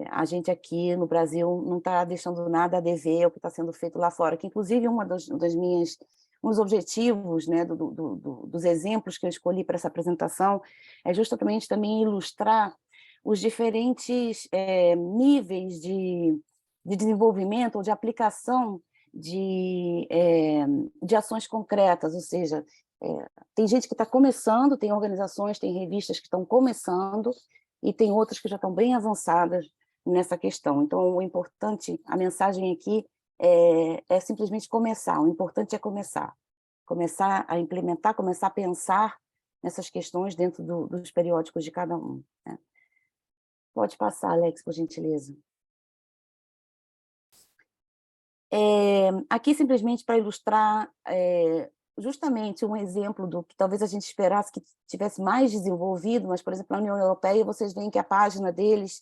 a gente aqui no Brasil não está deixando nada a dever ao que está sendo feito lá fora, que inclusive um dos objetivos, né, dos exemplos que eu escolhi para essa apresentação é justamente também ilustrar os diferentes níveis de desenvolvimento ou de aplicação de ações concretas, ou seja, tem gente que está começando, tem organizações, tem revistas que estão começando, e tem outras que já estão bem avançadas nessa questão. Então, o importante, a mensagem aqui é simplesmente começar, o importante é começar a implementar, começar a pensar nessas questões dentro dos periódicos de cada um. Né? Pode passar, Alex, por gentileza. Aqui, simplesmente para ilustrar justamente um exemplo do que talvez a gente esperasse que tivesse mais desenvolvido, mas, por exemplo, na União Europeia, vocês veem que a página deles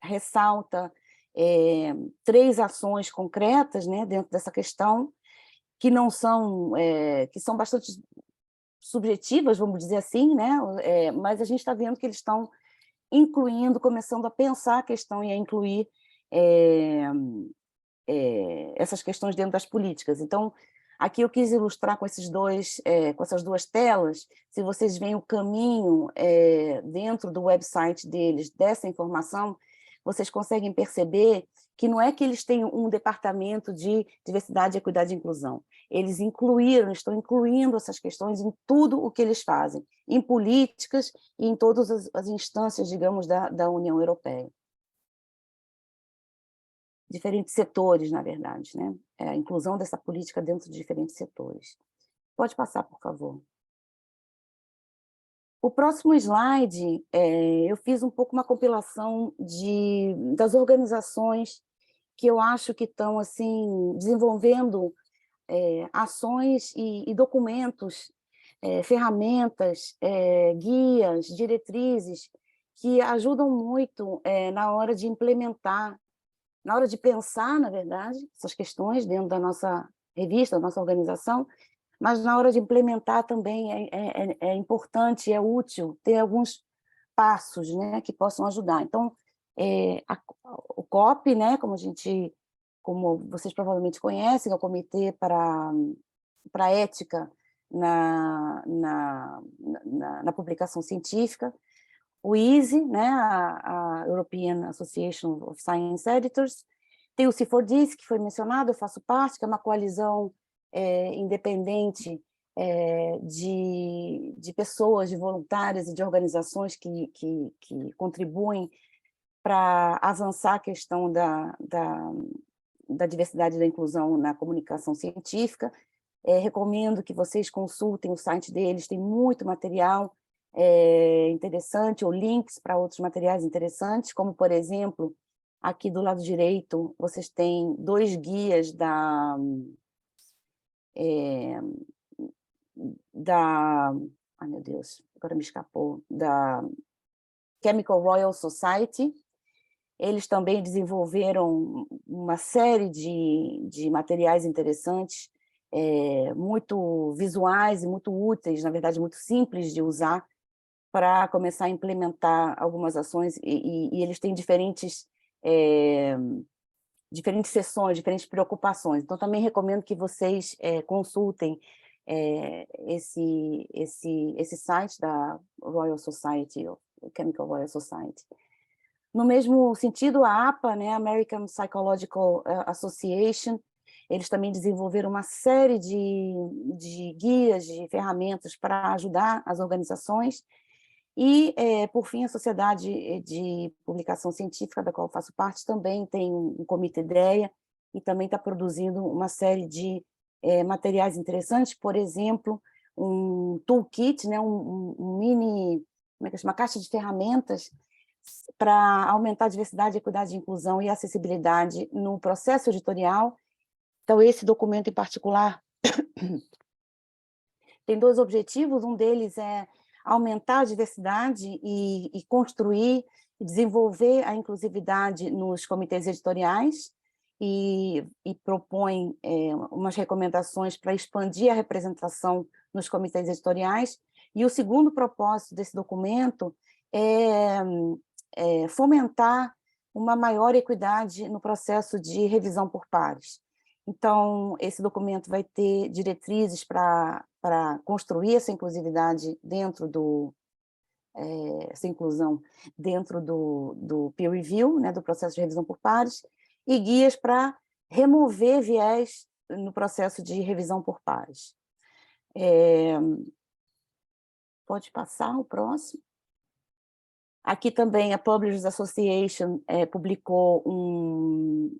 ressalta 3 ações concretas, né, dentro dessa questão, que não são, que são bastante subjetivas, vamos dizer assim, né, mas a gente está vendo que eles estão incluindo, começando a pensar a questão e a incluir essas questões dentro das políticas. Então, aqui eu quis ilustrar com essas 2 telas, se vocês veem o caminho dentro do website deles, dessa informação, vocês conseguem perceber que não é que eles têm um departamento de diversidade, equidade e inclusão. Eles estão incluindo essas questões em tudo o que eles fazem, em políticas e em todas as instâncias, digamos, da União Europeia. Diferentes setores, na verdade, né? A inclusão dessa política dentro de diferentes setores. Pode passar, por favor. O próximo slide, eu fiz um pouco uma compilação das organizações que eu acho que estão assim, desenvolvendo ações e documentos, ferramentas, guias, diretrizes, que ajudam muito na hora de implementar, na hora de pensar, na verdade, essas questões dentro da nossa revista, da nossa organização, mas na hora de implementar também é importante, é útil ter alguns passos, né, que possam ajudar. Então, o COP, né, como vocês provavelmente conhecem, é o Comitê para a Ética na publicação científica, o EASY, né, a European Association of Science Editors, tem o C4DIS, que foi mencionado, eu faço parte, que é uma coalizão independente de pessoas, de voluntárias e de organizações que contribuem para avançar a questão da diversidade e da inclusão na comunicação científica. Recomendo que vocês consultem o site deles, tem muito material interessante, ou links para outros materiais interessantes, como, por exemplo, aqui do lado direito, vocês têm 2 guias ai meu Deus, agora me escapou, da Chemical Royal Society. Eles também desenvolveram uma série de materiais interessantes, muito visuais e muito úteis, na verdade, muito simples de usar, para começar a implementar algumas ações, e eles têm diferentes sessões, diferentes preocupações. Então, também recomendo que vocês consultem esse site da Royal Society, Chemical Royal Society. No mesmo sentido, a APA, né, American Psychological Association, eles também desenvolveram uma série de guias, de ferramentas para ajudar as organizações. E, por fim, a Sociedade de Publicação Científica, da qual eu faço parte, também tem um comitê IDEA e também está produzindo uma série de materiais interessantes, por exemplo, um toolkit, né, um mini, como é que chama, uma caixa de ferramentas para aumentar a diversidade, equidade, inclusão e acessibilidade no processo editorial. Então, esse documento em particular tem 2 objetivos, um deles é aumentar a diversidade e construir e desenvolver a inclusividade nos comitês editoriais e propõe umas recomendações para expandir a representação nos comitês editoriais. E o segundo propósito desse documento é fomentar uma maior equidade no processo de revisão por pares. Então, esse documento vai ter diretrizes para construir essa inclusividade dentro essa inclusão dentro do peer review, né, do processo de revisão por pares, e guias para remover viés no processo de revisão por pares. Pode passar o próximo. Aqui também a Publishers Association publicou um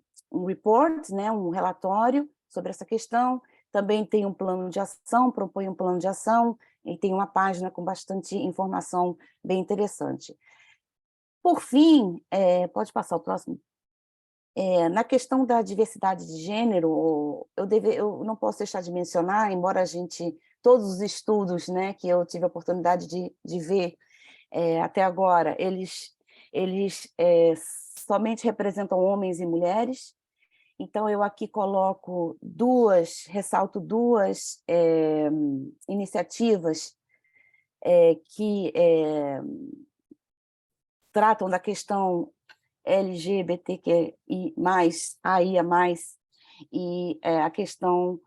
report, né, um relatório sobre essa questão. Também tem um plano de ação, propõe um plano de ação, e tem uma página com bastante informação bem interessante. Por fim, pode passar o próximo? Na questão da diversidade de gênero, eu não posso deixar de mencionar, embora todos os estudos, né, que eu tive a oportunidade de ver até agora, eles somente representam homens e mulheres. Então, eu aqui ressalto duas iniciativas que tratam da questão LGBTQI+, AIA+, e a questão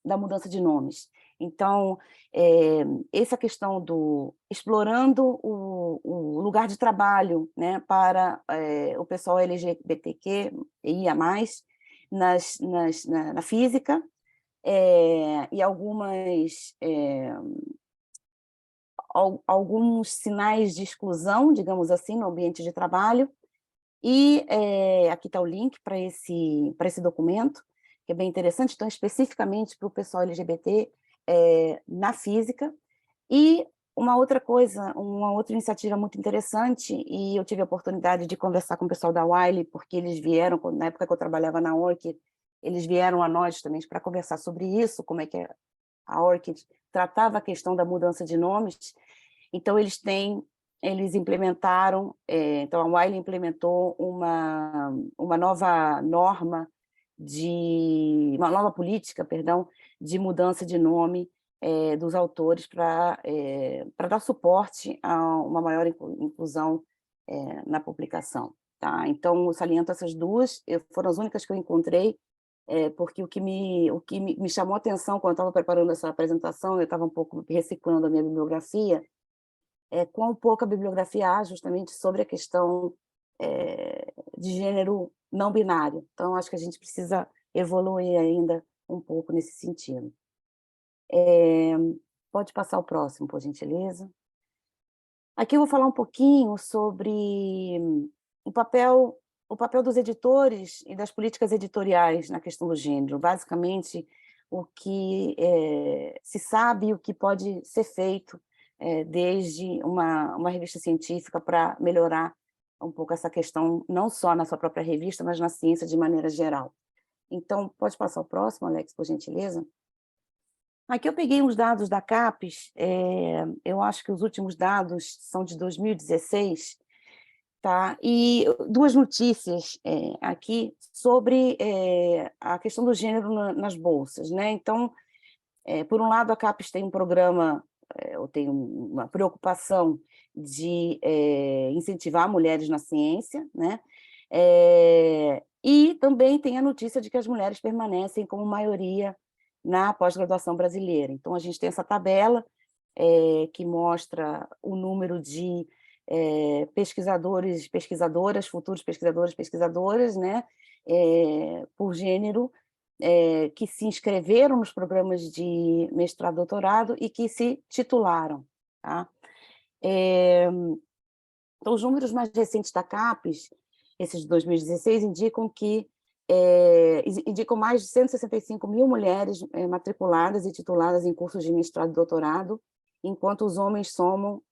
da mudança de nomes. Então, essa questão explorando o lugar de trabalho, né, para o pessoal LGBTQIA+, na física, e alguns sinais de exclusão, digamos assim, no ambiente de trabalho. E aqui está o link para esse documento, que é bem interessante, então, especificamente para o pessoal LGBT na física. E uma outra iniciativa muito interessante, e eu tive a oportunidade de conversar com o pessoal da Wiley, porque eles vieram, na época que eu trabalhava na ORCID, eles vieram a nós também para conversar sobre isso, como é que a ORCID tratava a questão da mudança de nomes. Então, eles implementaram, então a Wiley implementou uma nova política, de mudança de nome dos autores para dar suporte a uma maior inclusão na publicação. Tá? Então, eu saliento essas duas, foram as únicas que eu encontrei, porque o que me chamou a atenção quando eu estava preparando essa apresentação, eu estava um pouco reciclando a minha bibliografia, quão pouca bibliografia há justamente sobre a questão de gênero não binário. Então, acho que a gente precisa evoluir ainda um pouco nesse sentido. Pode passar o próximo, por gentileza. Aqui eu vou falar um pouquinho sobre o papel dos editores e das políticas editoriais na questão do gênero. Basicamente, o que se sabe e o que pode ser feito desde uma revista científica para melhorar um pouco essa questão, não só na sua própria revista, mas na ciência de maneira geral. Então, pode passar o próximo, Alex, por gentileza? Aqui eu peguei uns dados da CAPES, eu acho que os últimos dados são de 2016, tá? E duas notícias aqui sobre a questão do gênero nas bolsas, né? Então, por um lado, a CAPES tem um programa, ou tem uma preocupação de incentivar mulheres na ciência, né? E também tem a notícia de que as mulheres permanecem como maioria na pós-graduação brasileira. Então, a gente tem essa tabela que mostra o número de pesquisadores, pesquisadoras, futuros pesquisadores, pesquisadoras, né? por gênero, que se inscreveram nos programas de mestrado e doutorado e que se titularam. Tá? Então, os números mais recentes da CAPES, esses de 2016, indicam mais de 165 mil mulheres matriculadas e tituladas em cursos de mestrado e doutorado, enquanto os homens somam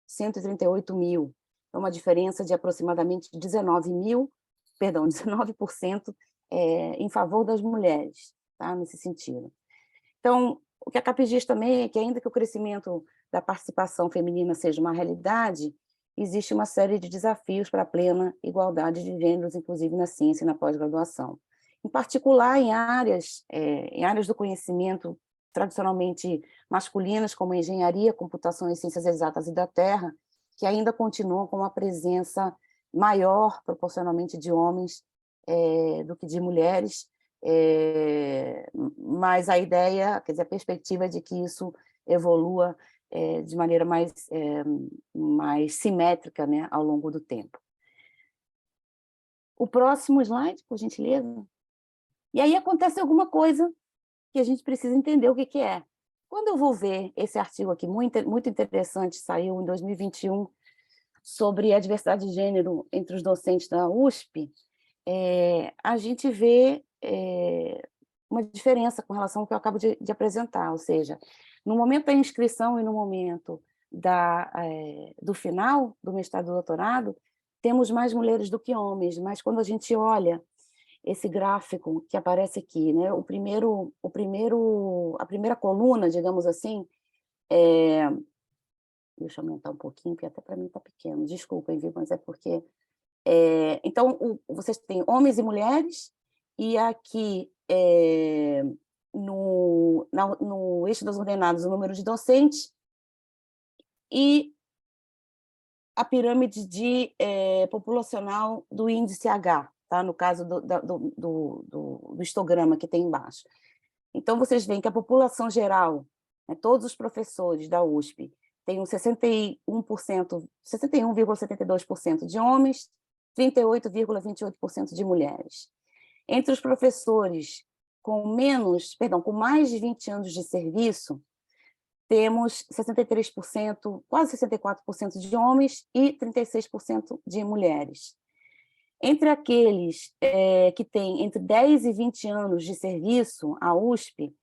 138 mil. Então, uma diferença de aproximadamente 19% em favor das mulheres, tá? Nesse sentido. Então, o que a CAPES diz também é que, ainda que o crescimento da participação feminina seja uma realidade, existe uma série de desafios para a plena igualdade de gêneros, inclusive na ciência e na pós-graduação. Em particular, em áreas do conhecimento tradicionalmente masculinas, como engenharia, computação e ciências exatas e da terra, que ainda continuam com uma presença maior, proporcionalmente, de homens do que de mulheres, mas a ideia, quer dizer, a perspectiva é de que isso evolua de maneira mais simétrica, né, ao longo do tempo. O próximo slide, por gentileza. E aí acontece alguma coisa que a gente precisa entender o que é. Quando eu vou ver esse artigo aqui, muito interessante, saiu em 2021, sobre a diversidade de gênero entre os docentes da USP, a gente vê uma diferença com relação ao que eu acabo de apresentar, ou seja, no momento da inscrição e no momento do final do mestrado e doutorado, temos mais mulheres do que homens, mas quando a gente olha esse gráfico que aparece aqui, né, a primeira coluna, digamos assim, deixa eu aumentar um pouquinho, porque até para mim está pequeno, desculpem, viu, mas é porque... então, vocês têm homens e mulheres, e aqui, no eixo das ordenadas, o número de docentes, e a pirâmide populacional do índice H, tá? No caso do histograma que tem embaixo. Então, vocês veem que a população geral, né, todos os professores da USP, tem 61,72% de homens, 38,28% de mulheres. Entre os professores com mais de 20 anos de serviço, temos 63%, quase 64% de homens e 36% de mulheres. Entre aqueles que têm entre 10 e 20 anos de serviço, a USP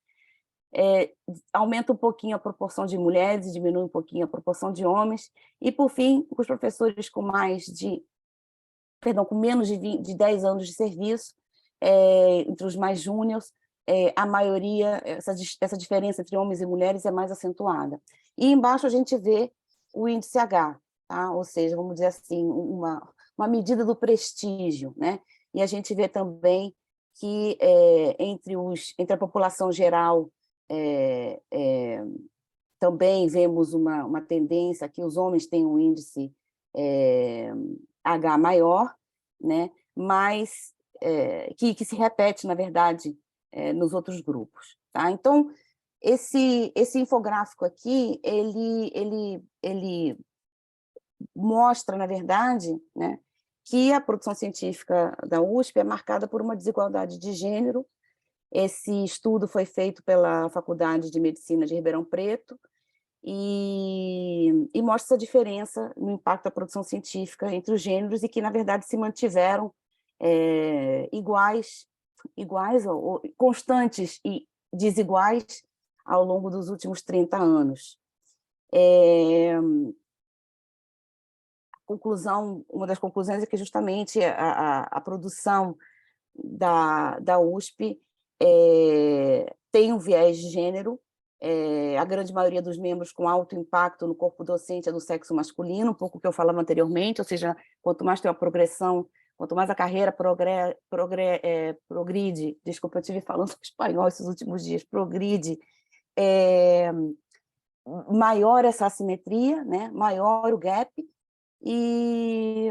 aumenta um pouquinho a proporção de mulheres e diminui um pouquinho a proporção de homens, e, por fim, os professores com menos de 10 anos de serviço, entre os mais júniores, a maioria, essa diferença entre homens e mulheres é mais acentuada. E embaixo a gente vê o índice H, tá? Ou seja, vamos dizer assim, uma medida do prestígio, né? E a gente vê também que entre a população geral também vemos uma tendência que os homens têm um índice H maior, né? Mas que se repete, na verdade, nos outros grupos. Tá? Então, esse infográfico aqui, ele mostra, na verdade, né, que a produção científica da USP é marcada por uma desigualdade de gênero. Esse estudo foi feito pela Faculdade de Medicina de Ribeirão Preto e mostra essa diferença no impacto da produção científica entre os gêneros, e que, na verdade, se mantiveram iguais ou constantes e desiguais ao longo dos últimos 30 anos. Uma das conclusões é que justamente a produção da USP tem um viés de gênero. A grande maioria dos membros com alto impacto no corpo docente é do sexo masculino, um pouco o que eu falava anteriormente, ou seja, quanto mais tem a progressão, quanto mais a carreira progride, desculpa, eu estive falando espanhol esses últimos dias, progride, maior essa assimetria, né? Maior o gap, e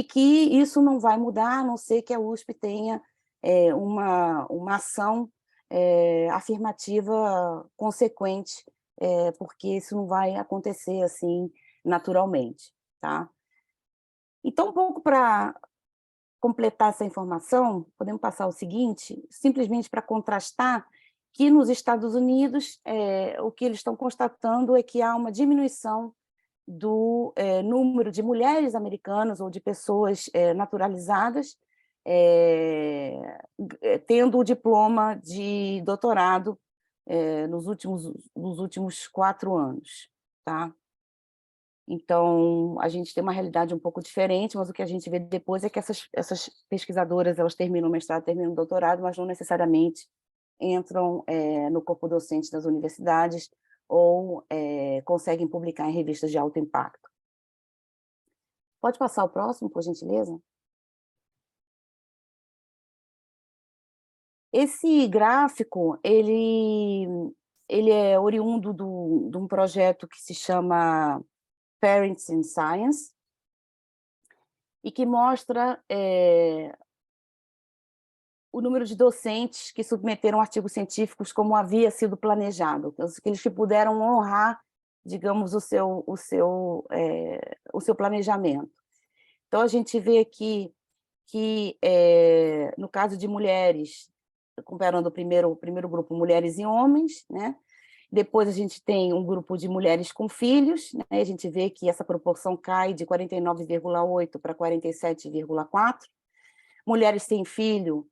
que isso não vai mudar, a não ser que a USP tenha uma ação afirmativa consequente, porque isso não vai acontecer assim naturalmente. Tá? Então, um pouco para completar essa informação, podemos passar o seguinte, simplesmente para contrastar que nos Estados Unidos, o que eles estão constatando é que há uma diminuição do número de mulheres americanas ou de pessoas naturalizadas tendo o diploma de doutorado nos últimos 4 anos, tá? Então, a gente tem uma realidade um pouco diferente, mas o que a gente vê depois é que essas pesquisadoras, elas terminam o mestrado, terminam o doutorado, mas não necessariamente entram no corpo docente das universidades ou conseguem publicar em revistas de alto impacto. Pode passar o próximo, por gentileza? Esse gráfico, ele é oriundo de um projeto que se chama Parents in Science, e que mostra o número de docentes que submeteram artigos científicos como havia sido planejado, aqueles que puderam honrar, digamos, o seu planejamento. Então, a gente vê aqui que, no caso de mulheres, comparando o primeiro grupo, mulheres e homens, né? Depois a gente tem um grupo de mulheres com filhos, né? A gente vê que essa proporção cai de 49,8 para 47,4. Mulheres sem filho,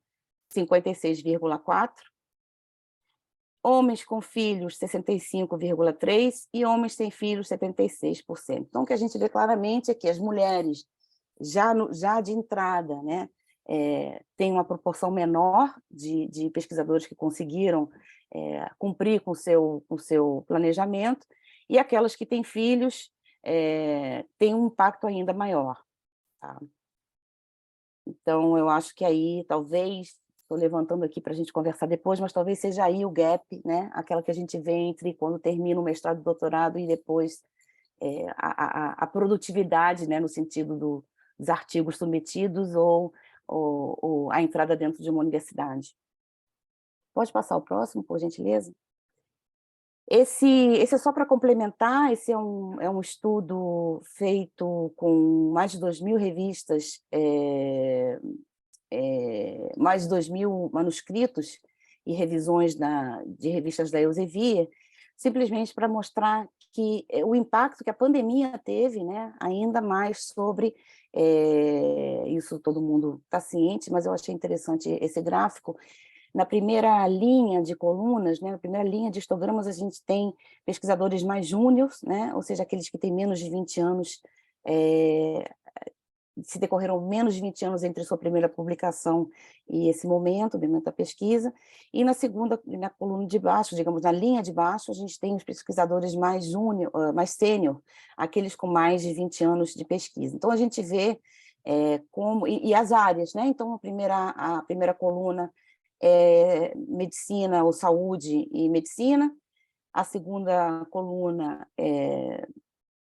56,4. Homens com filhos, 65,3%, e homens sem filhos, 76%. Então, o que a gente vê claramente é que as mulheres, já de entrada, né, tem uma proporção menor de pesquisadores que conseguiram cumprir com o seu planejamento, e aquelas que têm filhos têm um impacto ainda maior. Tá? Então, eu acho que aí, talvez, estou levantando aqui para a gente conversar depois, mas talvez seja aí o gap, né? Aquela que a gente vê entre quando termina o mestrado e doutorado e depois a produtividade, né? No sentido dos artigos submetidos ou a entrada dentro de uma universidade. Pode passar o próximo, por gentileza? Esse é só para complementar, esse é um estudo feito com mais de 2.000 revistas, mais de 2.000 manuscritos e revisões de revistas da Elsevier, simplesmente para mostrar que o impacto que a pandemia teve, né, ainda mais sobre, isso todo mundo está ciente, mas eu achei interessante esse gráfico. Na primeira linha de colunas, né, na primeira linha de histogramas, a gente tem pesquisadores mais júniores, né, ou seja, aqueles que têm menos de 20 anos, se decorreram menos de 20 anos entre sua primeira publicação e esse momento da pesquisa, e na coluna de baixo, digamos, na linha de baixo, a gente tem os pesquisadores mais sênior, aqueles com mais de 20 anos de pesquisa. Então, a gente vê como... E as áreas, né? Então, a primeira coluna é medicina ou saúde e medicina, a segunda coluna é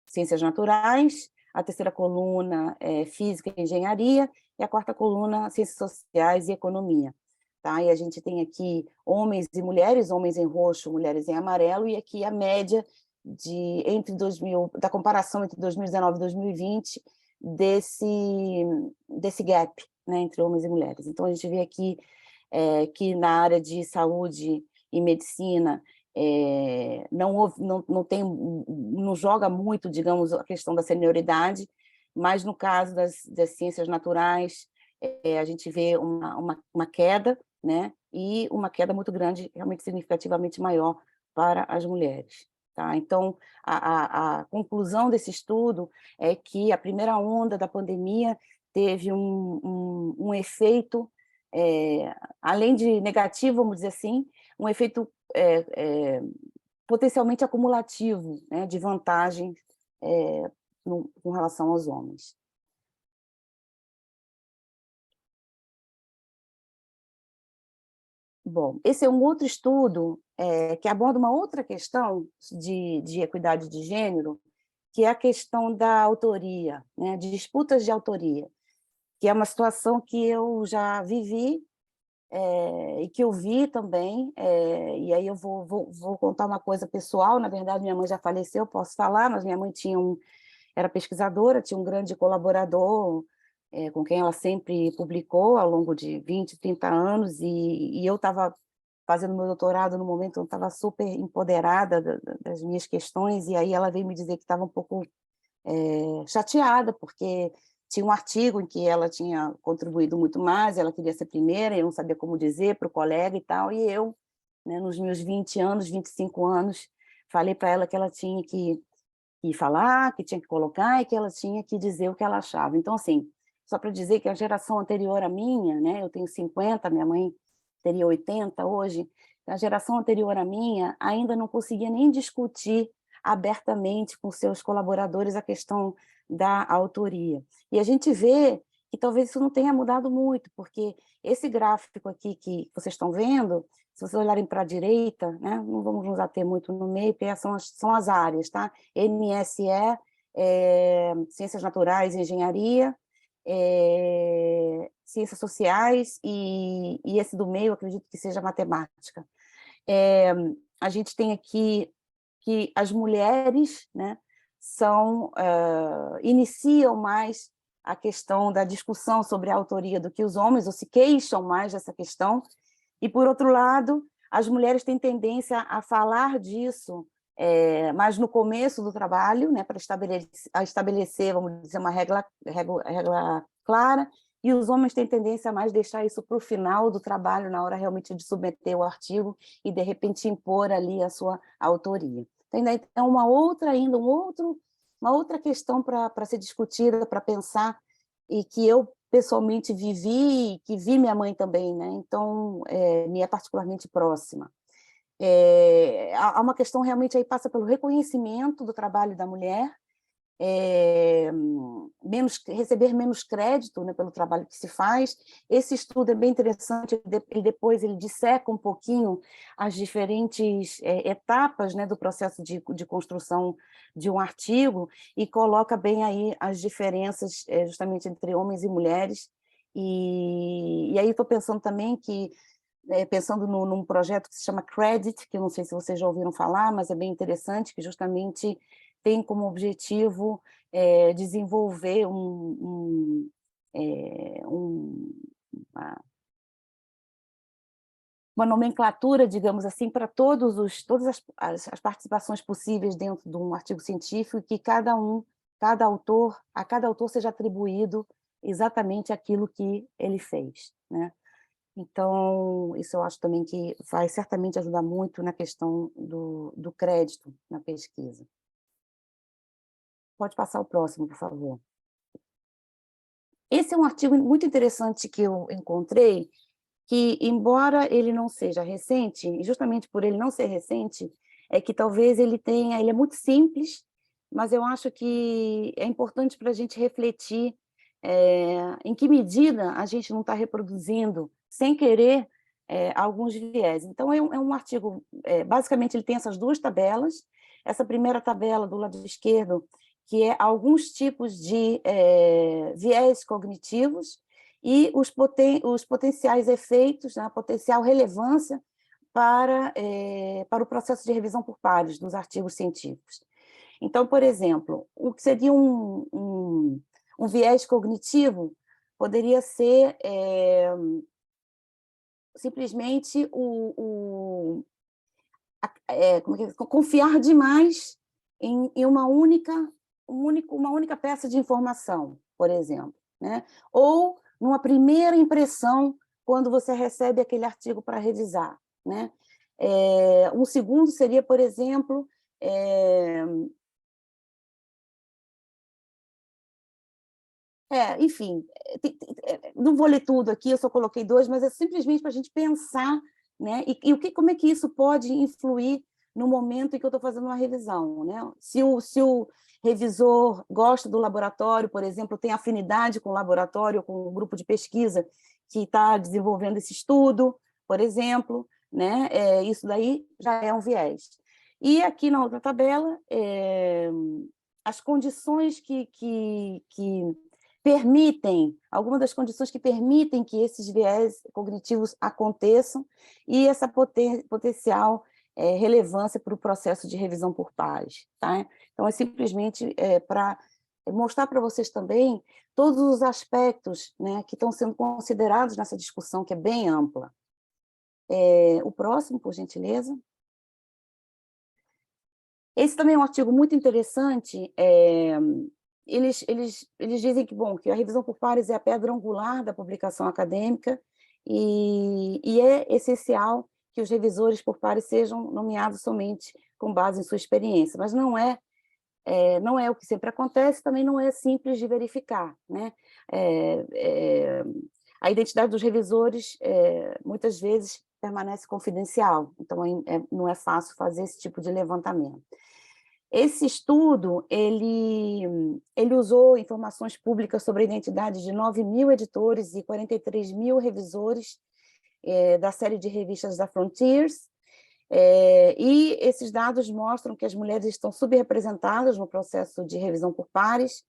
ciências naturais, a terceira coluna é física e engenharia, e a quarta coluna, ciências sociais e economia. Tá? E a gente tem aqui homens e mulheres, homens em roxo, mulheres em amarelo, e aqui a média da comparação entre 2019 e 2020 desse gap, né, entre homens e mulheres. Então, a gente vê aqui que na área de saúde e medicina não joga muito, digamos, a questão da senioridade, mas no caso das ciências naturais, a gente vê uma queda, né, e uma queda muito grande, realmente significativamente maior para as mulheres. Tá? Então, a conclusão desse estudo é que a primeira onda da pandemia teve um efeito, além de negativo, vamos dizer assim, um efeito potencialmente acumulativo, né, de vantagens com relação aos homens. Bom, esse é um outro estudo que aborda uma outra questão de equidade de gênero, que é a questão da autoria, né, de disputas de autoria, que é uma situação que eu já vivi e que eu vi também, e aí eu vou contar uma coisa pessoal. Na verdade, minha mãe já faleceu, posso falar, mas minha mãe era pesquisadora, tinha um grande colaborador com quem ela sempre publicou ao longo de 20, 30 anos, e eu estava fazendo meu doutorado no momento, eu estava super empoderada das minhas questões, e aí ela veio me dizer que estava um pouco chateada, porque tinha um artigo em que ela tinha contribuído muito mais, ela queria ser primeira, eu não sabia como dizer para o colega e tal, e eu, né, nos meus 20 anos, 25 anos, falei para ela que ela tinha que falar, que tinha que colocar e que ela tinha que dizer o que ela achava. Então, assim, só para dizer que a geração anterior à minha, né, eu tenho 50, minha mãe teria 80 hoje, a geração anterior à minha ainda não conseguia nem discutir abertamente com seus colaboradores a questão da autoria. E a gente vê que talvez isso não tenha mudado muito, porque esse gráfico aqui que vocês estão vendo, se vocês olharem para a direita, né, não vamos nos ater muito no meio, porque são as áreas, tá? MSE, Ciências Naturais e Engenharia, Ciências Sociais, e esse do meio, acredito que seja Matemática. A gente tem aqui que as mulheres, né, iniciam mais a questão da discussão sobre a autoria do que os homens, ou se queixam mais dessa questão, e, por outro lado, as mulheres têm tendência a falar disso mas no começo do trabalho, né, para estabelecer, vamos dizer, uma regra clara, e os homens têm tendência a mais deixar isso para o final do trabalho, na hora realmente de submeter o artigo e, de repente, impor ali a sua autoria. Então, uma outra questão para ser discutida, para pensar, e que eu pessoalmente vivi, e que vi minha mãe também, né? Então, me é particularmente próxima. Há uma questão realmente aí passa pelo reconhecimento do trabalho da mulher, receber menos crédito, né, pelo trabalho que se faz. Esse estudo é bem interessante, depois ele disseca um pouquinho as diferentes etapas, né, do processo de construção de um artigo e coloca bem aí as diferenças justamente entre homens e mulheres. E aí estou pensando também que pensando num projeto que se chama Credit, que eu não sei se vocês já ouviram falar, mas é bem interessante, que justamente tem como objetivo desenvolver uma nomenclatura, digamos assim, para todas as participações possíveis dentro de um artigo científico, e que a cada autor seja atribuído exatamente aquilo que ele fez, né? Então, isso eu acho também que vai certamente ajudar muito na questão do crédito na pesquisa. Pode passar o próximo, por favor. Esse é um artigo muito interessante que eu encontrei, que, embora ele não seja recente, e justamente por ele não ser recente, é que talvez ele é muito simples, mas eu acho que é importante para a gente refletir em que medida a gente não está reproduzindo, sem querer, alguns viés. Então, é um artigo, basicamente, ele tem essas duas tabelas. Essa primeira tabela do lado esquerdo, que é alguns tipos de viés cognitivos e os potenciais efeitos, né, a potencial relevância para o processo de revisão por pares dos artigos científicos. Então, por exemplo, o que seria um viés cognitivo poderia ser simplesmente confiar demais em uma única peça de informação, por exemplo, né? Ou numa primeira impressão, quando você recebe aquele artigo para revisar, né? Um segundo seria, por exemplo, enfim, não vou ler tudo aqui, eu só coloquei dois, mas é simplesmente para a gente pensar, né? Como é que isso pode influir no momento em que eu estou fazendo uma revisão, né? Se o revisor gosta do laboratório, por exemplo, tem afinidade com o laboratório, com o grupo de pesquisa que está desenvolvendo esse estudo, por exemplo, né? Isso daí já é um viés. E aqui na outra tabela, as condições que permitem, algumas das condições que permitem que esses viés cognitivos aconteçam, e essa potencial relevância para o processo de revisão por pares, tá? Então, é simplesmente para mostrar para vocês também todos os aspectos, né, que estão sendo considerados nessa discussão, que é bem ampla. O próximo, por gentileza. Esse também é um artigo muito interessante. Eles dizem que, bom, que a revisão por pares é a pedra angular da publicação acadêmica e é essencial que os revisores por pares sejam nomeados somente com base em sua experiência, mas não é o que sempre acontece, também não é simples de verificar, né? A identidade dos revisores, muitas vezes, permanece confidencial, então não é fácil fazer esse tipo de levantamento. Esse estudo, ele usou informações públicas sobre a identidade de 9.000 editores e 43.000 revisores da série de revistas da Frontiers, e esses dados mostram que as mulheres estão subrepresentadas no processo de revisão por pares,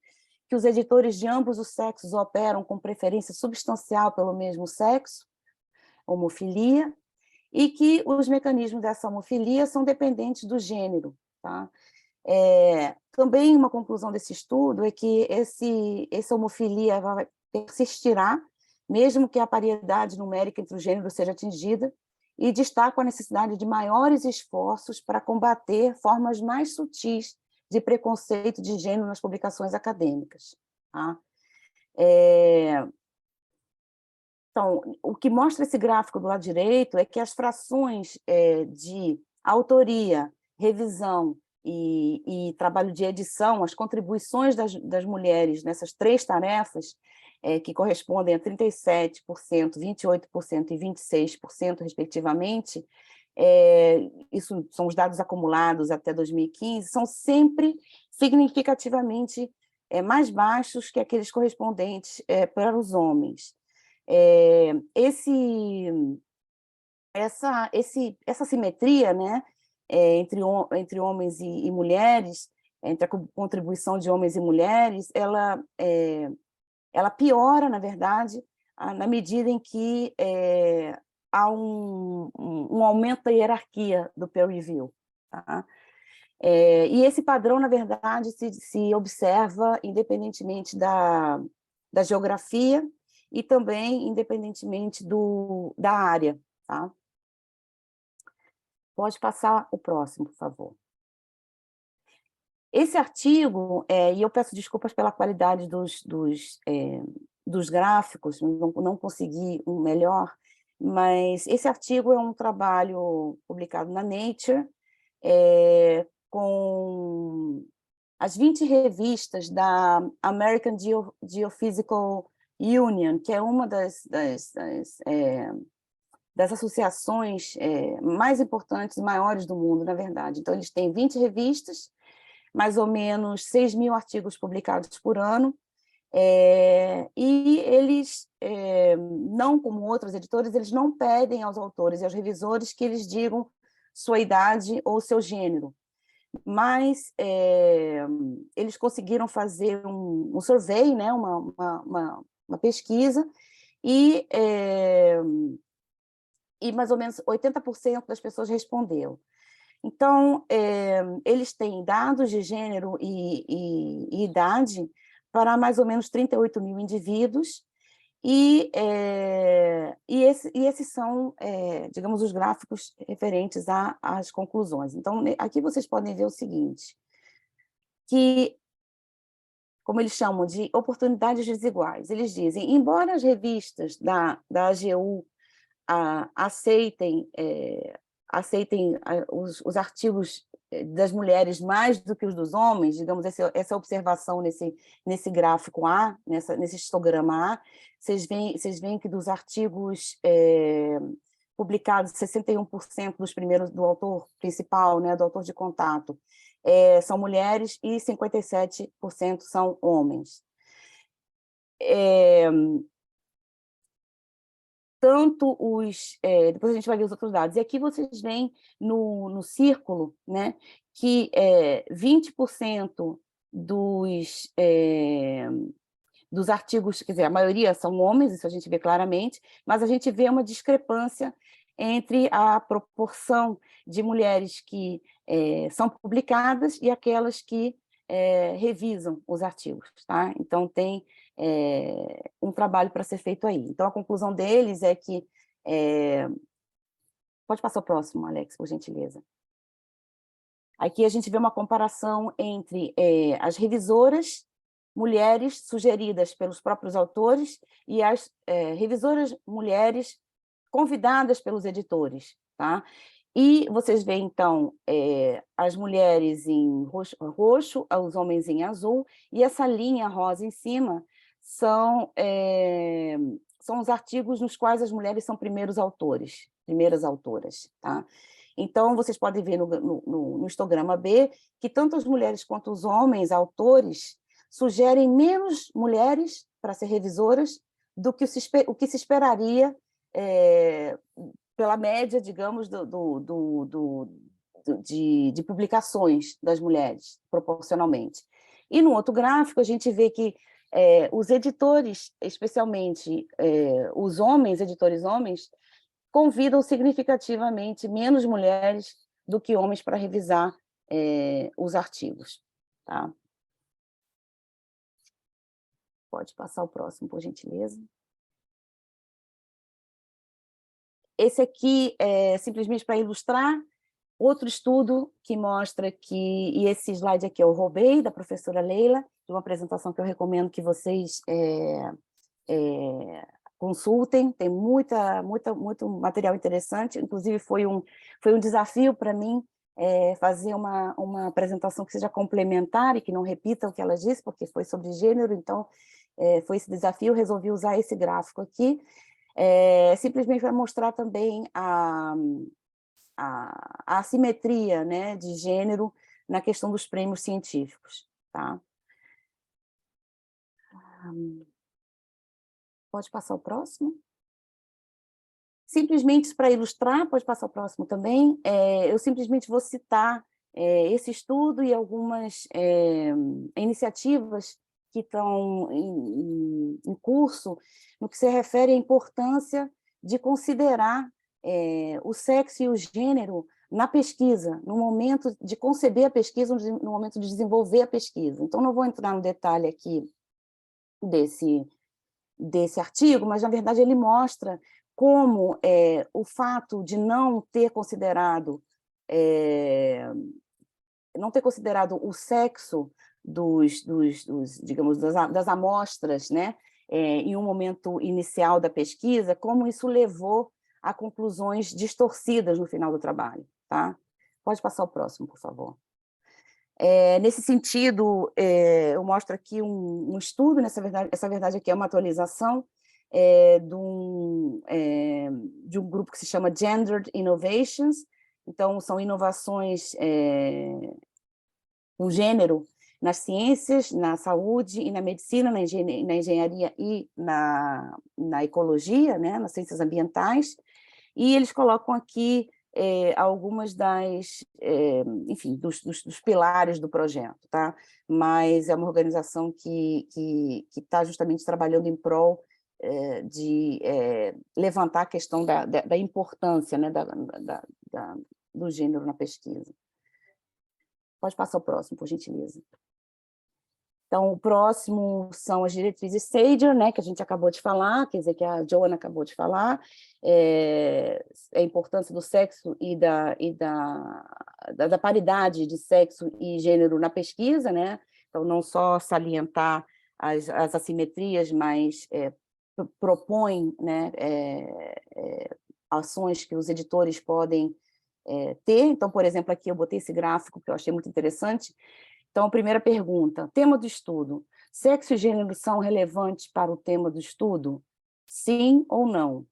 que os editores de ambos os sexos operam com preferência substancial pelo mesmo sexo, homofilia, e que os mecanismos dessa homofilia são dependentes do gênero. Tá? Também uma conclusão desse estudo é que essa homofilia persistirá, mesmo que a paridade numérica entre os gêneros seja atingida, e destaca a necessidade de maiores esforços para combater formas mais sutis de preconceito de gênero nas publicações acadêmicas. Tá? Então, o que mostra esse gráfico do lado direito é que as frações de autoria, revisão e trabalho de edição, as contribuições das mulheres nessas três tarefas, que correspondem a 37%, 28% e 26%, respectivamente, isso são os dados acumulados até 2015, são sempre significativamente mais baixos que aqueles correspondentes para os homens. Essa simetria, né, entre homens e mulheres, entre a contribuição de homens e mulheres, ela piora, na verdade, na medida em que há um aumento da hierarquia do peer review. Tá? E esse padrão, na verdade, se observa independentemente da geografia e também independentemente da área. Tá? Pode passar o próximo, por favor. Esse artigo, e eu peço desculpas pela qualidade dos gráficos, não consegui um melhor, mas esse artigo é um trabalho publicado na Nature, com as 20 revistas da American Geophysical Union, que é uma das associações mais importantes e maiores do mundo, na verdade. Então, eles têm 20 revistas, mais ou menos 6.000 artigos publicados por ano, e eles, não como outros editores, eles não pedem aos autores e aos revisores que eles digam sua idade ou seu gênero, mas eles conseguiram fazer um survey, né, uma pesquisa, e mais ou menos 80% das pessoas respondeu. Então, eles têm dados de gênero e idade para mais ou menos 38.000 indivíduos, e esses são, digamos, os gráficos referentes às conclusões. Então, aqui vocês podem ver o seguinte, que, como eles chamam de oportunidades desiguais, eles dizem, embora as revistas da AGU aceitem os artigos das mulheres mais do que os dos homens, digamos, essa observação nesse gráfico A, nesse histograma A, vocês veem que dos artigos publicados, 61% dos primeiros do autor principal, né, do autor de contato, são mulheres e 57% são homens. Tanto depois a gente vai ver os outros dados, e aqui vocês veem no círculo, né, que 20% dos artigos, quer dizer, a maioria são homens, isso a gente vê claramente, mas a gente vê uma discrepância entre a proporção de mulheres que são publicadas e aquelas que revisam os artigos, tá? Então, tem um trabalho para ser feito aí. Então, a conclusão deles é que... Pode passar o próximo, Alex, por gentileza. Aqui a gente vê uma comparação entre as revisoras mulheres sugeridas pelos próprios autores e as revisoras mulheres convidadas pelos editores, tá? E vocês veem, então, as mulheres em roxo, os homens em azul, e essa linha rosa em cima são os artigos nos quais as mulheres são primeiras autoras, tá? Então, vocês podem ver no histograma B que tanto as mulheres quanto os homens autores sugerem menos mulheres para ser revisoras do que o que se esperaria pela média, digamos, de publicações das mulheres, proporcionalmente. E no outro gráfico, a gente vê que os editores, especialmente os homens, editores homens, convidam significativamente menos mulheres do que homens para revisar os artigos. Tá? Pode passar o próximo, por gentileza. Esse aqui é simplesmente para ilustrar outro estudo que mostra que, e esse slide aqui eu roubei da professora Leila, de uma apresentação que eu recomendo que vocês consultem, tem muito material interessante, inclusive foi um desafio para mim fazer uma apresentação que seja complementar e que não repita o que ela disse, porque foi sobre gênero, então foi esse desafio, eu resolvi usar esse gráfico aqui, simplesmente para mostrar também a assimetria, né, de gênero na questão dos prêmios científicos. Tá? Pode passar o próximo? Simplesmente para ilustrar, pode passar o próximo também, eu simplesmente vou citar esse estudo e algumas iniciativas que estão em curso no que se refere à importância de considerar o sexo e o gênero na pesquisa, no momento de conceber a pesquisa, no momento de desenvolver a pesquisa. Então, não vou entrar no detalhe aqui desse artigo, mas, na verdade, ele mostra como o fato de não ter considerado o sexo digamos, das amostras, né, em um momento inicial da pesquisa, como isso levou a conclusões distorcidas no final do trabalho. Tá? Pode passar o próximo, por favor. Nesse sentido, eu mostro aqui um estudo, essa verdade aqui é uma atualização de um grupo que se chama Gendered Innovations, então são inovações no gênero nas ciências, na saúde e na medicina, na engenharia e na ecologia, né, nas ciências ambientais, e eles colocam aqui algumas enfim, dos pilares do projeto, tá? Mas é uma organização que está justamente trabalhando em prol de levantar a questão da importância, né, do gênero na pesquisa. Pode passar o próximo, por gentileza. Então, o próximo são as diretrizes SAGER, né, que a gente acabou de falar, quer dizer, que a Joana acabou de falar, a importância do sexo e da paridade de sexo e gênero na pesquisa, né? Então, não só salientar as assimetrias, mas propõe, né, ações que os editores podem ter. Então, por exemplo, aqui eu botei esse gráfico que eu achei muito interessante. Então, a primeira pergunta, tema do estudo, sexo e gênero são relevantes para o tema do estudo? Sim ou não?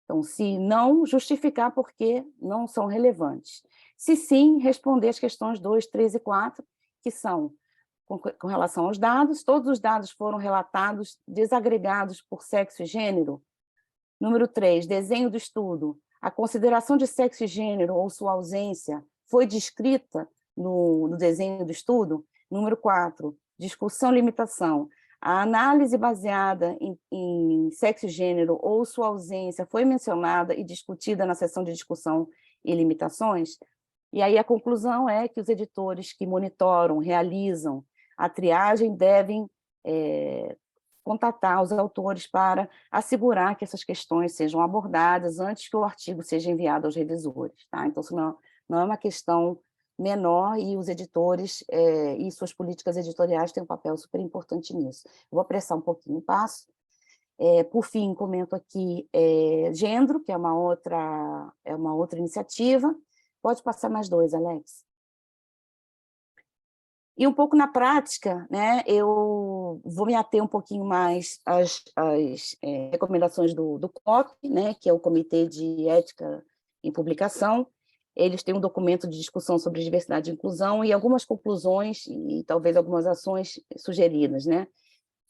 Então, se não, justificar por que não são relevantes. Se sim, responder as questões 2, 3 e 4, que são com relação aos dados, todos os dados foram relatados, desagregados por sexo e gênero. Número 3, desenho do estudo, a consideração de sexo e gênero ou sua ausência foi descrita no desenho do estudo. Número 4, discussão e limitação. A análise baseada em sexo e gênero ou sua ausência foi mencionada e discutida na sessão de discussão e limitações. E aí a conclusão é que os editores que monitoram, realizam a triagem devem contatar os autores para assegurar que essas questões sejam abordadas antes que o artigo seja enviado aos revisores. Tá? Então, isso não é uma questão menor, e os editores e suas políticas editoriais têm um papel super importante nisso. Eu vou apressar um pouquinho o passo. Por fim, comento aqui Gendro, que é uma outra iniciativa. Pode passar mais 2, Alex. E um pouco na prática, né, eu vou me ater um pouquinho mais às recomendações do COP, né, que é o Comitê de Ética em Publicação. Eles têm um documento de discussão sobre diversidade e inclusão e algumas conclusões e talvez algumas ações sugeridas, né?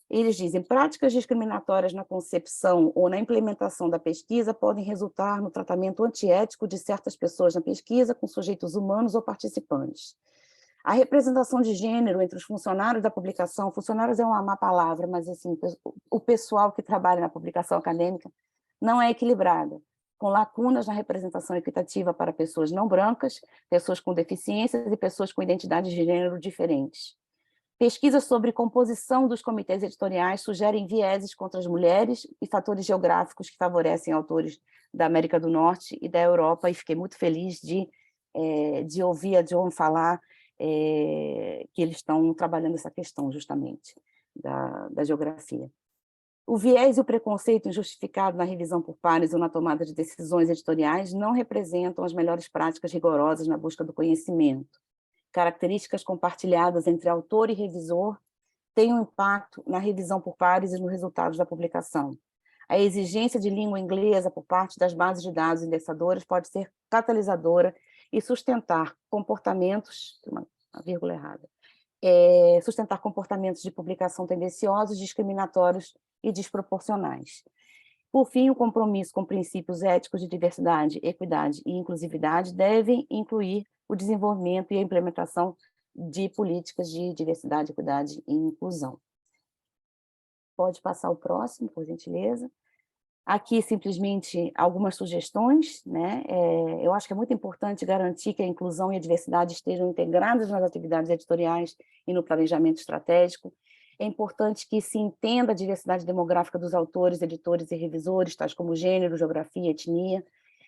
Eles dizem: práticas discriminatórias na concepção ou na implementação da pesquisa podem resultar no tratamento antiético de certas pessoas na pesquisa com sujeitos humanos ou participantes. A representação de gênero entre os funcionários da publicação, funcionários é uma má palavra, mas assim, o pessoal que trabalha na publicação acadêmica não é equilibrada, com lacunas na representação equitativa para pessoas não brancas, pessoas com deficiências e pessoas com identidades de gênero diferentes. Pesquisas sobre composição dos comitês editoriais sugerem vieses contra as mulheres e fatores geográficos que favorecem autores da América do Norte e da Europa, e fiquei muito feliz de ouvir a Joan falar que eles estão trabalhando essa questão, justamente, da geografia. O viés e o preconceito injustificado na revisão por pares ou na tomada de decisões editoriais não representam as melhores práticas rigorosas na busca do conhecimento. Características compartilhadas entre autor e revisor têm um impacto na revisão por pares e nos resultados da publicação. A exigência de língua inglesa por parte das bases de dados indexadoras pode ser catalisadora e sustentar comportamentos, uma vírgula errada, sustentar comportamentos de publicação tendenciosos, discriminatórios e desproporcionais. Por fim, o compromisso com princípios éticos de diversidade, equidade e inclusividade devem incluir o desenvolvimento e a implementação de políticas de diversidade, equidade e inclusão. Pode passar o próximo, por gentileza. Aqui, simplesmente, algumas sugestões, né? Eu acho que é muito importante garantir que a inclusão e a diversidade estejam integradas nas atividades editoriais e no planejamento estratégico. É importante que se entenda a diversidade demográfica dos autores, editores e revisores, tais como gênero, geografia, etnia.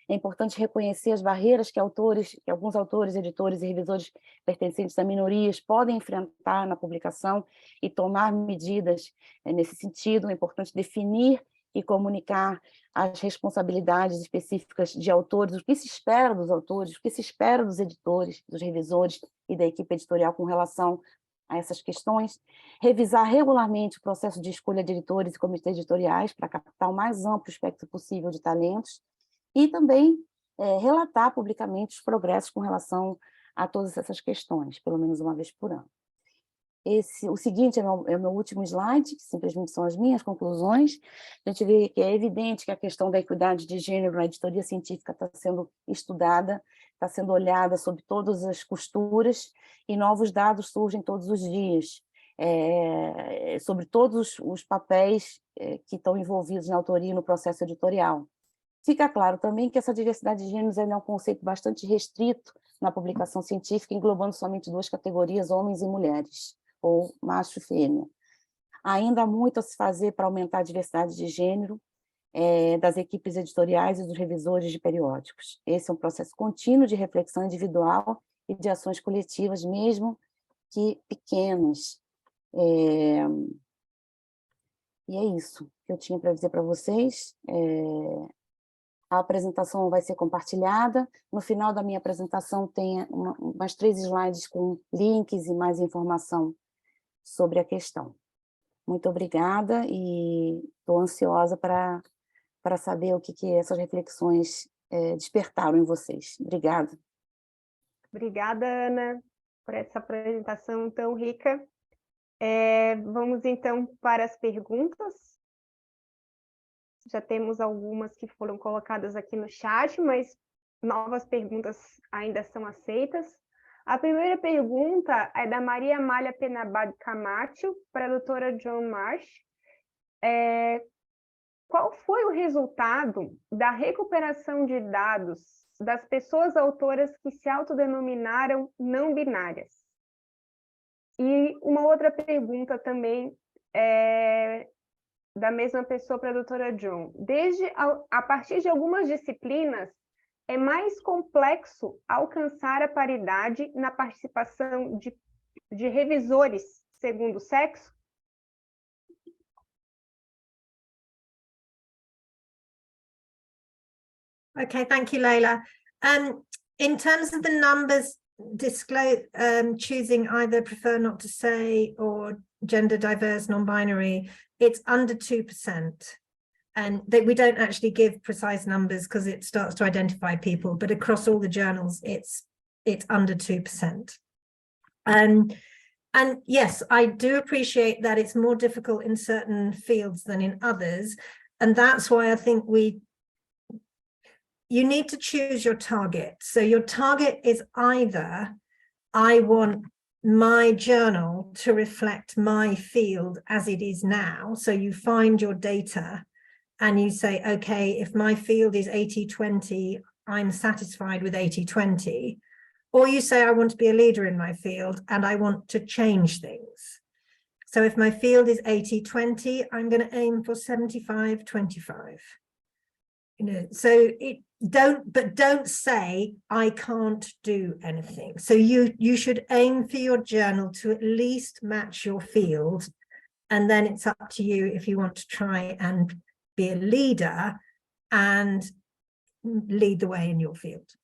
É importante reconhecer as barreiras que alguns autores, editores e revisores pertencentes a minorias podem enfrentar na publicação e tomar medidas nesse sentido. É importante definir e comunicar as responsabilidades específicas de autores, o que se espera dos autores, o que se espera dos editores, dos revisores e da equipe editorial com relação a essas questões, revisar regularmente o processo de escolha de editores e comitês editoriais para captar o mais amplo espectro possível de talentos e também relatar publicamente os progressos com relação a todas essas questões, pelo menos uma vez por ano. O seguinte é o meu último slide, que simplesmente são as minhas conclusões. A gente vê que é evidente que a questão da equidade de gênero na editoria científica está sendo estudada, está sendo olhada sob todas as costuras, e novos dados surgem todos os dias, sobre todos os papéis que estão envolvidos na autoria e no processo editorial. Fica claro também que essa diversidade de gêneros é um conceito bastante restrito na publicação científica, englobando somente 2 categorias, homens e mulheres, ou macho e fêmea. Ainda há muito a se fazer para aumentar a diversidade de gênero das equipes editoriais e dos revisores de periódicos. Esse é um processo contínuo de reflexão individual e de ações coletivas, mesmo que pequenas. E é isso que eu tinha para dizer para vocês. A apresentação vai ser compartilhada. No final da minha apresentação tem umas 3 slides com links e mais informação sobre a questão. Muito obrigada e estou ansiosa para saber o que essas reflexões despertaram em vocês. Obrigada. Obrigada, Ana, por essa apresentação tão rica. Vamos, então, para as perguntas. Já temos algumas que foram colocadas aqui no chat, mas novas perguntas ainda são aceitas. A primeira pergunta é da Maria Amália Penabad Camacho, para a doutora Joan Marsh. Qual foi o resultado da recuperação de dados das pessoas autoras que se autodenominaram não binárias? E uma outra pergunta também, da mesma pessoa para a doutora John. A partir de algumas disciplinas, é mais complexo alcançar a paridade na participação de revisores segundo o sexo? Okay, thank you, Leila. In terms of the numbers, choosing either prefer not to say or gender diverse, non-binary, it's under 2%. And we don't actually give precise numbers because it starts to identify people, but across all the journals, it's under 2%. And yes, I do appreciate that it's more difficult in certain fields than in others. And that's why I think you need to choose your target. So your target is either, I want my journal to reflect my field as it is now. So you find your data and you say, okay, if my field is 80-20, I'm satisfied with 80-20. Or you say, I want to be a leader in my field and I want to change things. So if my field is 80-20, I'm going to aim for 75-25. You know, so don't say I can't do anything. So you should aim for your journal to at least match your field, and then it's up to you if you want to try and be a leader and lead the way in your field.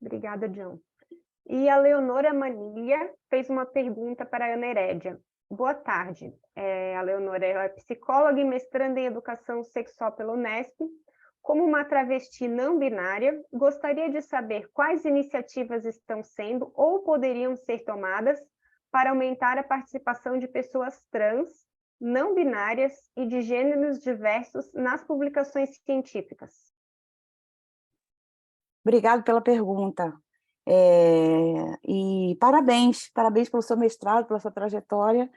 Obrigada, John. E a Leonora Manilha fez uma pergunta para a Ana Herédia. Boa tarde. A Leonora é psicóloga e mestranda em educação sexual pela Unesp. Como uma travesti não binária, gostaria de saber quais iniciativas estão sendo ou poderiam ser tomadas para aumentar a participação de pessoas trans, não binárias e de gêneros diversos nas publicações científicas. Obrigado pela pergunta. E parabéns pelo seu mestrado, pela sua trajetória.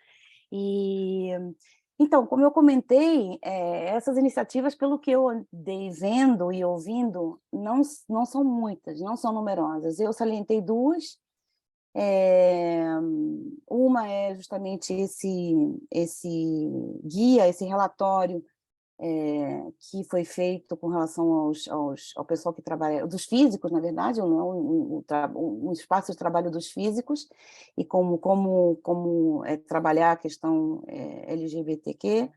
Então, como eu comentei, essas iniciativas, pelo que eu andei vendo e ouvindo, não são muitas, não são numerosas. Eu salientei duas. Uma é justamente esse guia, esse relatório que foi feito com relação ao pessoal que trabalha, dos físicos, na verdade, um espaço de trabalho dos físicos, e como trabalhar a questão LGBTQ,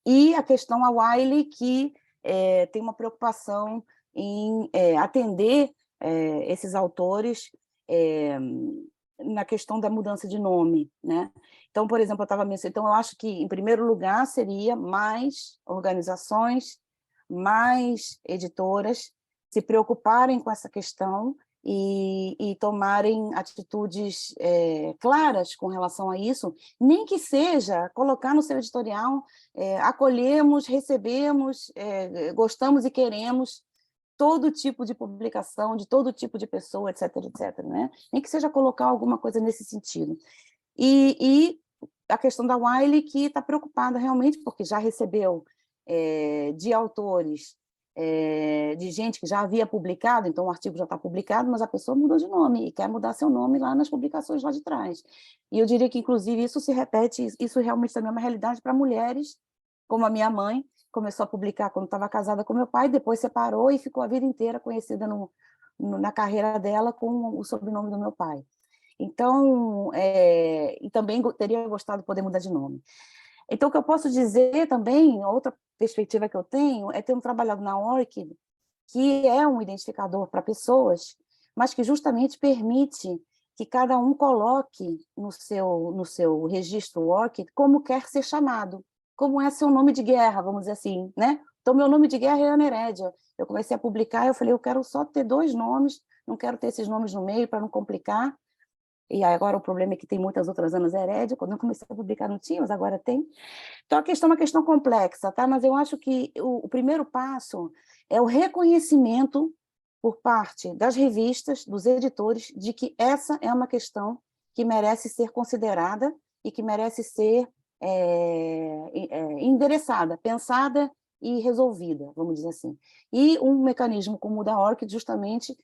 e a questão a Wiley, que tem uma preocupação em atender esses autores na questão da mudança de nome, né? Então, por exemplo, eu acho que, em primeiro lugar, seria mais organizações, mais editoras se preocuparem com essa questão e tomarem atitudes claras com relação a isso, nem que seja colocar no seu editorial, acolhemos, recebemos, gostamos e queremos todo tipo de publicação, de todo tipo de pessoa, etc., né? Nem que seja colocar alguma coisa nesse sentido. E a questão da Wiley, que está preocupada realmente, porque já recebeu de autores, de gente que já havia publicado, então o artigo já está publicado, mas a pessoa mudou de nome e quer mudar seu nome lá nas publicações lá de trás. E eu diria que, inclusive, isso se repete, isso realmente também é uma realidade para mulheres, como a minha mãe, começou a publicar quando estava casada com meu pai, depois separou e ficou a vida inteira conhecida na carreira dela com o sobrenome do meu pai. Então, e também teria gostado de poder mudar de nome. Então, o que eu posso dizer também, outra perspectiva que eu tenho, é ter trabalhado na ORCID, que é um identificador para pessoas, mas que justamente permite que cada um coloque no seu registro ORCID como quer ser chamado, como é seu nome de guerra, vamos dizer assim, né? Então, meu nome de guerra é Ana Herédia. Eu comecei a publicar, eu falei, eu quero só ter 2 nomes, não quero ter esses nomes no meio para não complicar. E agora o problema é que tem muitas outras Anas Herédia, quando eu comecei a publicar não tinha, mas agora tem. Então, a questão é uma questão complexa, tá? Mas eu acho que o primeiro passo é o reconhecimento por parte das revistas, dos editores, de que essa é uma questão que merece ser considerada e que merece ser endereçada, pensada e resolvida, vamos dizer assim. E um mecanismo como o da ORCID, justamente,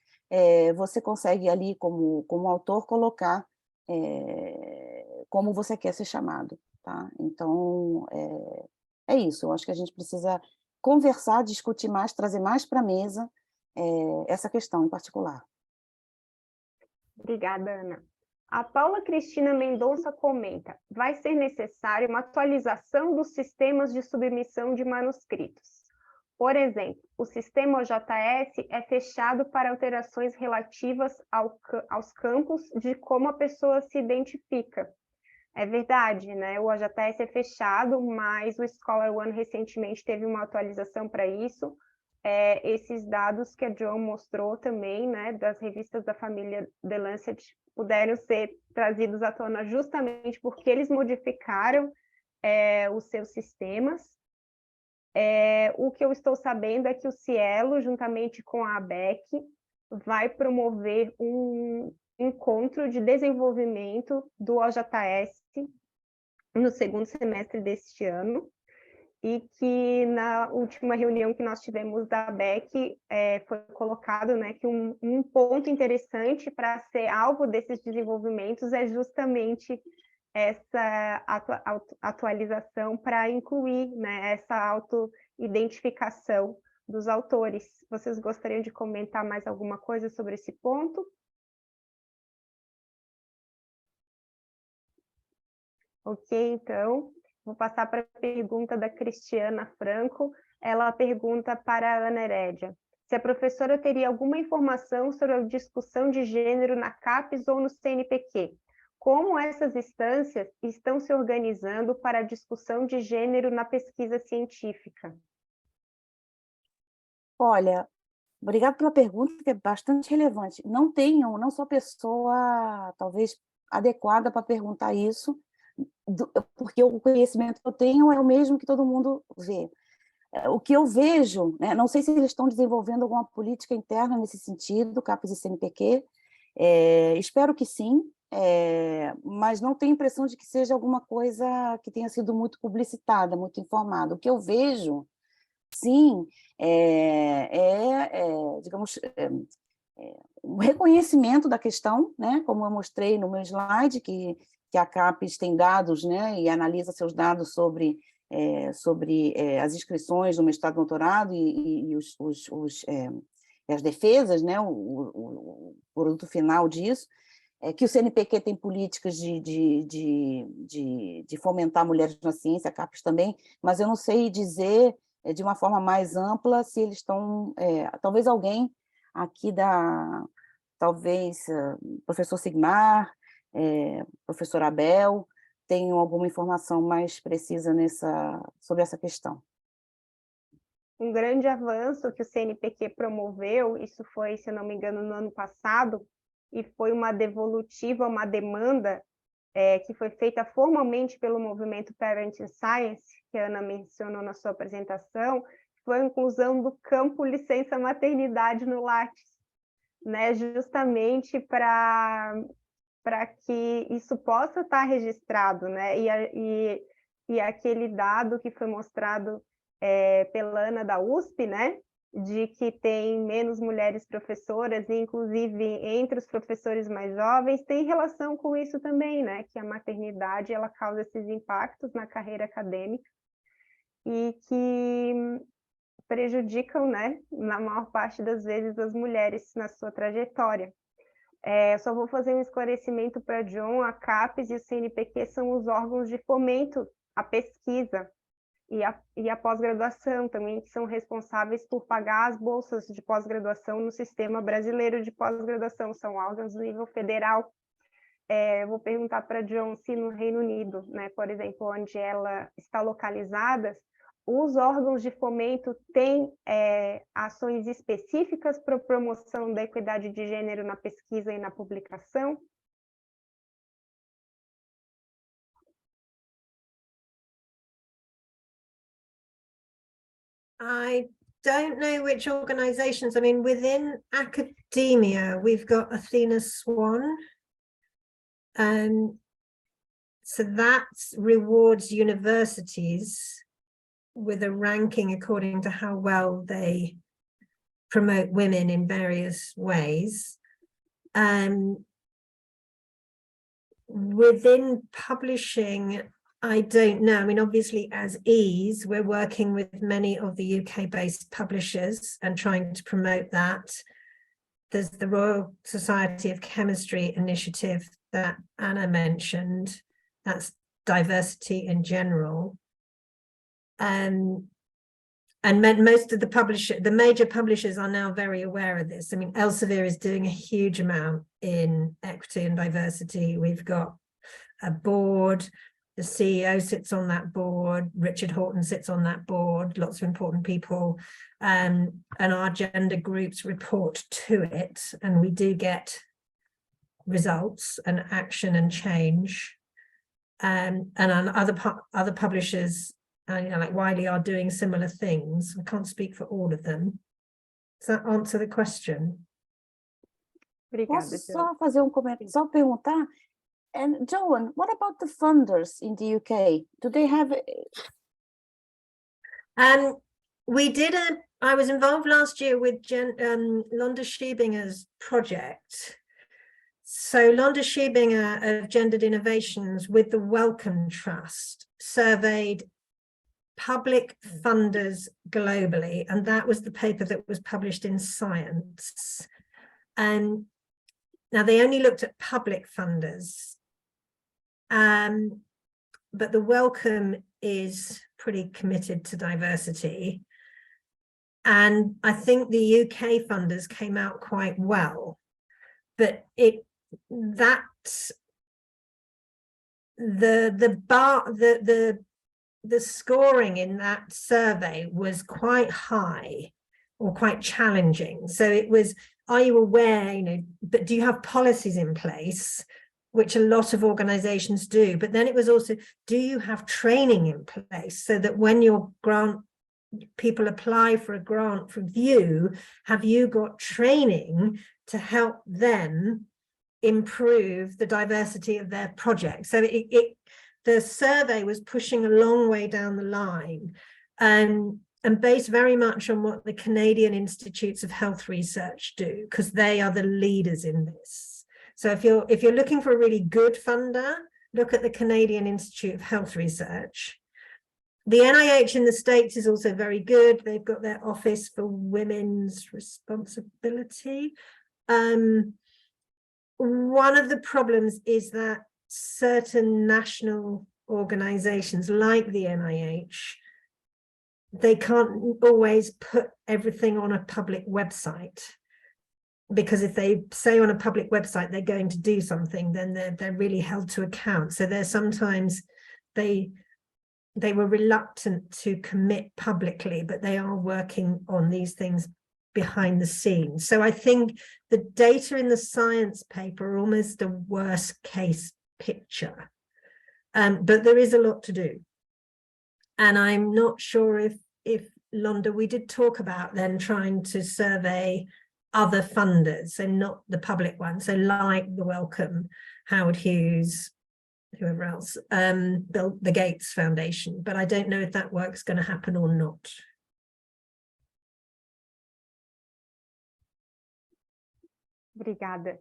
você consegue ali, como autor, colocar como você quer ser chamado. Tá? Então, é isso, eu acho que a gente precisa conversar, discutir mais, trazer mais para a mesa essa questão em particular. Obrigada, Ana. A Paula Cristina Mendonça comenta: vai ser necessária uma atualização dos sistemas de submissão de manuscritos. Por exemplo, o sistema OJS é fechado para alterações relativas aos campos de como a pessoa se identifica. É verdade, né? O OJS é fechado, mas o Scholar One recentemente teve uma atualização para isso. Esses dados que a Joan mostrou também, né, das revistas da família The Lancet, puderam ser trazidos à tona justamente porque eles modificaram os seus sistemas. O que eu estou sabendo é que o Cielo, juntamente com a ABEC, vai promover um encontro de desenvolvimento do OJS no segundo semestre deste ano, e que na última reunião que nós tivemos da ABEC foi colocado, né, que um ponto interessante para ser alvo desses desenvolvimentos é justamente essa atualização para incluir, né, essa auto-identificação dos autores. Vocês gostariam de comentar mais alguma coisa sobre esse ponto? Ok, então, vou passar para a pergunta da Cristiana Franco. Ela pergunta para a Ana Herédia: se a professora teria alguma informação sobre a discussão de gênero na CAPES ou no CNPq? Como essas instâncias estão se organizando para a discussão de gênero na pesquisa científica? Olha, obrigada pela pergunta, que é bastante relevante. Não sou a pessoa, talvez, adequada para perguntar isso, porque o conhecimento que eu tenho é o mesmo que todo mundo vê. O que eu vejo, né, não sei se eles estão desenvolvendo alguma política interna nesse sentido, CAPES e CNPq, espero que sim, mas não tenho a impressão de que seja alguma coisa que tenha sido muito publicitada, muito informada. O que eu vejo, sim, digamos, um reconhecimento da questão, né, como eu mostrei no meu slide, que a CAPES tem dados, né, e analisa seus dados sobre as inscrições no mestrado e doutorado e as defesas, né, o produto final disso, que o CNPq tem políticas de fomentar mulheres na ciência, a CAPES também, mas eu não sei dizer de uma forma mais ampla se eles estão... talvez alguém aqui talvez professor Sigmar, professor Abel, tenham alguma informação mais precisa sobre essa questão. Um grande avanço que o CNPq promoveu, isso foi, se eu não me engano, no ano passado, e foi uma devolutiva, uma demanda que foi feita formalmente pelo movimento Parent in Science, que a Ana mencionou na sua apresentação, foi a inclusão do campo licença maternidade no Lattes, né, justamente para que isso possa estar registrado, né, e aquele dado que foi mostrado pela Ana da USP, né, de que tem menos mulheres professoras, e inclusive entre os professores mais jovens, tem relação com isso também, né, que a maternidade ela causa esses impactos na carreira acadêmica e que prejudicam, né, na maior parte das vezes, as mulheres na sua trajetória. Só vou fazer um esclarecimento para a Joan: a CAPES e o CNPq são os órgãos de fomento à pesquisa e a pós-graduação também, que são responsáveis por pagar as bolsas de pós-graduação no sistema brasileiro de pós-graduação, são órgãos do nível federal. Vou perguntar para a Joan se no Reino Unido, né, por exemplo, onde ela está localizada, os órgãos de fomento têm ações específicas para a promoção da equidade de gênero na pesquisa e na publicação? I don't know which organizations. I mean, within academia, we've got Athena Swan. So that rewards universities with a ranking according to how well they promote women in various ways. Within publishing, I don't know. I mean, obviously, as EASE, we're working with many of the UK-based publishers and trying to promote that. There's the Royal Society of Chemistry initiative that Anna mentioned. That's diversity in general. And most of the major publishers are now very aware of this. I mean, Elsevier is doing a huge amount in equity and diversity. We've got a board. The CEO sits on that board. Richard Horton sits on that board. Lots of important people. And our gender groups report to it. And we do get results and action and change. And on other publishers, like Wiley, are doing similar things. I can't speak for all of them. Does that answer the question? Posso só fazer comentário, só perguntar? And Joan, what about the funders in the UK? Do they have? I was involved last year with Londa Schiebinger's project. So Londa Schiebinger of Gendered Innovations with the Wellcome Trust surveyed public funders globally, and that was the paper that was published in Science. And now they only looked at public funders, but the Wellcome is pretty committed to diversity. And I think the UK funders came out quite well, but the scoring in that survey was quite high or quite challenging. So it was, are you aware, but do you have policies in place, which a lot of organizations do? But then it was also, do you have training in place so that when your people apply for a grant from you, have you got training to help them improve the diversity of their project? So the survey was pushing a long way down the line, and based very much on what the Canadian Institutes of Health Research do, because they are the leaders in this. So if you're looking for a really good funder, look at the Canadian Institute of Health Research. The NIH in the States is also very good. They've got their Office for Women's Responsibility. One of the problems is that certain national organizations like the NIH, they can't always put everything on a public website, because if they say on a public website they're going to do something, then they're really held to account. So there's sometimes they were reluctant to commit publicly, but they are working on these things behind the scenes. So I think the data in the Science paper are almost a worst case picture, but there is a lot to do. And I'm not sure if Londa, we did talk about then trying to survey other funders and not the public ones, so like the Wellcome, Howard Hughes, whoever else, the Gates Foundation, but I don't know if that work's going to happen or not. Obrigada.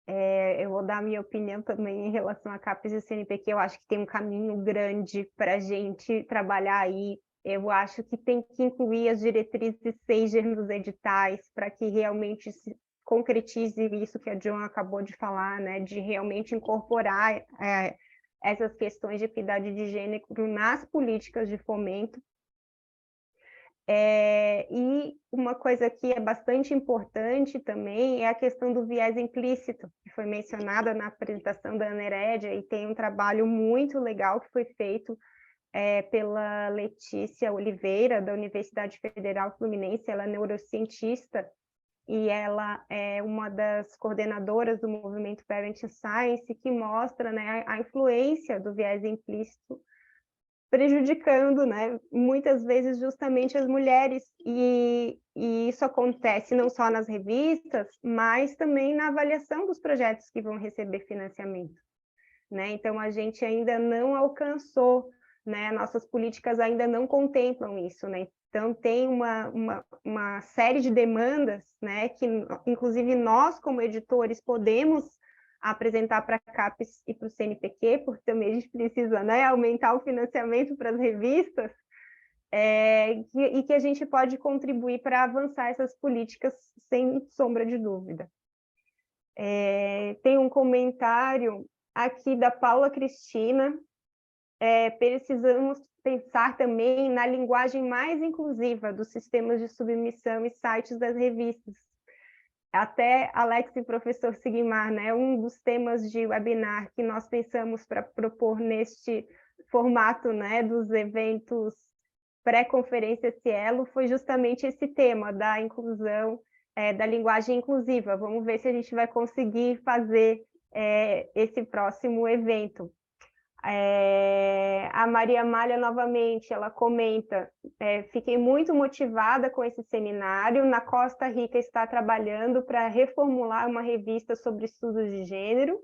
Eu vou dar a minha opinião também em relação a CAPES e CNPq. Eu acho que tem um caminho grande para a gente trabalhar aí. Eu acho que tem que incluir as diretrizes SAGER nos editais para que realmente se concretize isso que a Joan acabou de falar, né, de realmente incorporar essas questões de equidade de gênero nas políticas de fomento. E uma coisa que é bastante importante também é a questão do viés implícito, que foi mencionada na apresentação da Ana Herédia, e tem um trabalho muito legal que foi feito pela Letícia Oliveira, da Universidade Federal Fluminense. Ela é neurocientista e ela é uma das coordenadoras do movimento Parenting Science, que mostra, né, a influência do viés implícito prejudicando, né, muitas vezes justamente as mulheres, e isso acontece não só nas revistas, mas também na avaliação dos projetos que vão receber financiamento. né? Então, a gente ainda não alcançou, né? Nossas políticas ainda não contemplam isso, né? Então, tem uma série de demandas, né? Que, inclusive, nós, como editores, podemos apresentar para a CAPES e para o CNPq, porque também a gente precisa, né, aumentar o financiamento para as revistas, e que a gente pode contribuir para avançar essas políticas sem sombra de dúvida. Tem um comentário aqui da Paula Cristina. Precisamos pensar também na linguagem mais inclusiva dos sistemas de submissão e sites das revistas. Até Alex e professor Sigmar, né, um dos temas de webinar que nós pensamos para propor neste formato, né, dos eventos pré-conferência Cielo foi justamente esse tema da inclusão, da linguagem inclusiva. Vamos ver se a gente vai conseguir fazer esse próximo evento. A Maria Amália, novamente, ela comenta: fiquei muito motivada com esse seminário. Na Costa Rica está trabalhando para reformular uma revista sobre estudos de gênero,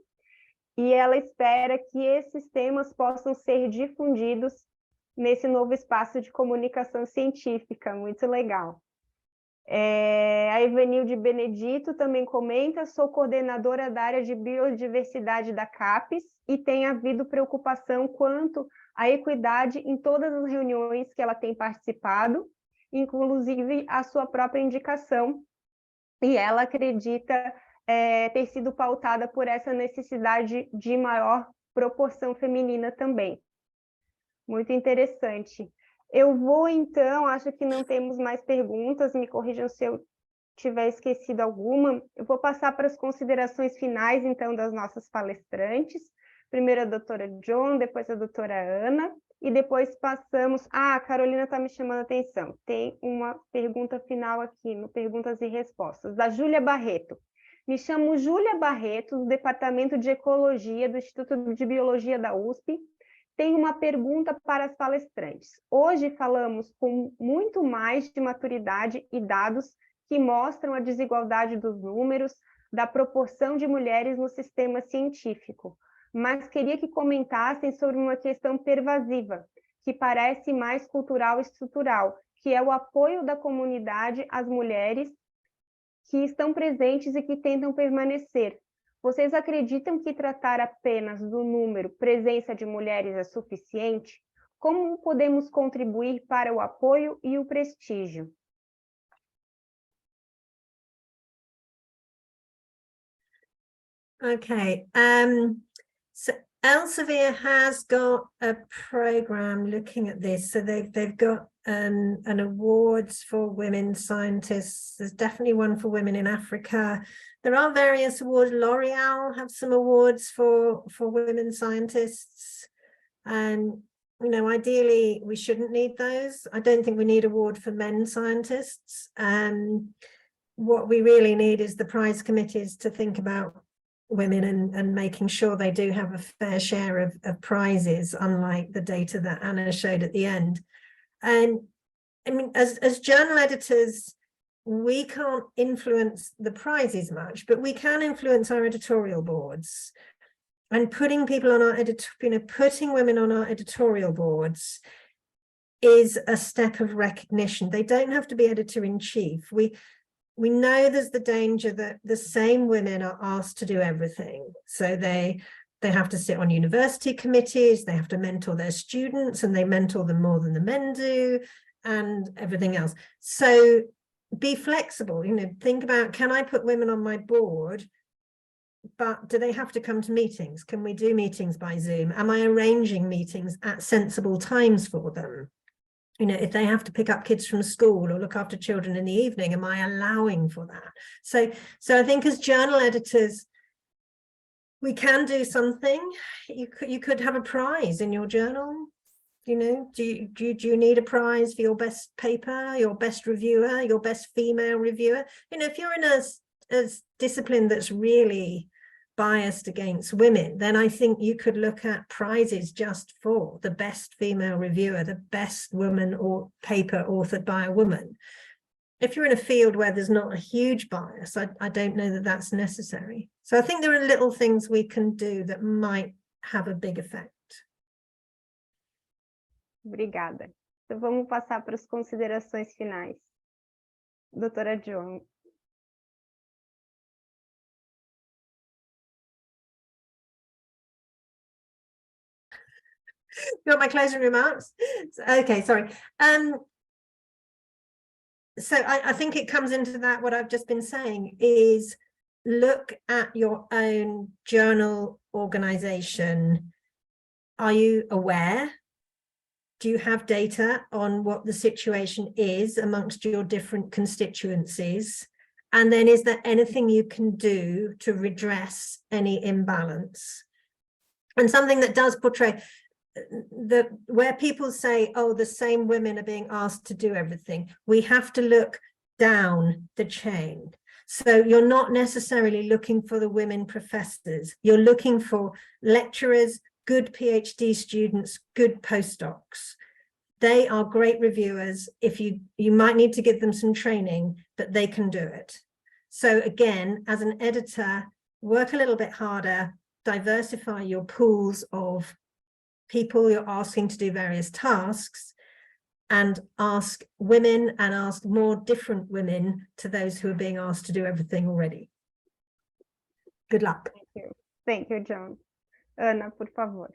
e ela espera que esses temas possam ser difundidos nesse novo espaço de comunicação científica. Muito legal. A Ivanilde Benedito também comenta: sou coordenadora da área de biodiversidade da CAPES e tem havido preocupação quanto à equidade em todas as reuniões que ela tem participado, inclusive a sua própria indicação, e ela acredita ter sido pautada por essa necessidade de maior proporção feminina também. Muito interessante. Eu vou, então, acho que não temos mais perguntas, me corrijam se eu tiver esquecido alguma. Eu vou passar para as considerações finais, então, das nossas palestrantes. Primeiro a doutora John, depois a doutora Ana, e depois passamos... a Carolina está me chamando a atenção. Tem uma pergunta final aqui, no Perguntas e Respostas, da Júlia Barreto. Me chamo Júlia Barreto, do Departamento de Ecologia do Instituto de Biologia da USP. Tenho uma pergunta para as palestrantes. Hoje falamos com muito mais de maturidade e dados que mostram a desigualdade dos números, da proporção de mulheres no sistema científico, mas queria que comentassem sobre uma questão pervasiva, que parece mais cultural e estrutural, que é o apoio da comunidade às mulheres que estão presentes e que tentam permanecer. Vocês acreditam que tratar apenas do número presença de mulheres é suficiente? Como podemos contribuir para o apoio e o prestígio? Okay, so Elsevier has got a program looking at this. So they've got an awards for women scientists. There's definitely one for women in Africa. There are various awards. L'Oreal have some awards for women scientists. And, you know, ideally we shouldn't need those. I don't think we need award for men scientists. What we really need is the prize committees to think about women and making sure they do have a fair share of prizes, unlike the data that Anna showed at the end. And I mean, as journal editors, we can't influence the prizes much, but we can influence our editorial boards. And putting people on our putting women on our editorial boards is a step of recognition. They don't have to be editor-in-chief. We know there's the danger that the same women are asked to do everything. So they have to sit on university committees, they have to mentor their students, and they mentor them more than the men do, and everything else. So be flexible, you know, think about, can I put women on my board, but do they have to come to meetings? Can we do meetings by Zoom? Am I arranging meetings at sensible times for them? You know, if they have to pick up kids from school or look after children in the evening, am I allowing for that? So I think as journal editors, we can do something. You could have a prize in your journal. You know, do you need a prize for your best paper, your best reviewer, your best female reviewer? You know, if you're in a discipline that's really biased against women, then I think you could look at prizes just for the best female reviewer, the best woman or paper authored by a woman. If you're in a field where there's not a huge bias, I don't know that that's necessary. So I think there are little things we can do that might have a big effect. Obrigada. Então, vamos passar para as considerações finais. Doutora Joan. You want my closing remarks? Okay, sorry. So I think it comes into that, what I've just been saying, is look at your own journal organization. Are you aware? Do you have data on what the situation is amongst your different constituencies? And then is there anything you can do to redress any imbalance? And something that does portray where people say, oh, the same women are being asked to do everything, we have to look down the chain. So you're not necessarily looking for the women professors, you're looking for lecturers, good PhD students, good postdocs. They are great reviewers. If you might need to give them some training, but they can do it. So again, as an editor, work a little bit harder, diversify your pools of people you're asking to do various tasks, and ask women and ask more different women to those who are being asked to do everything already. Good luck. Thank you, Joan. Ana, por favor.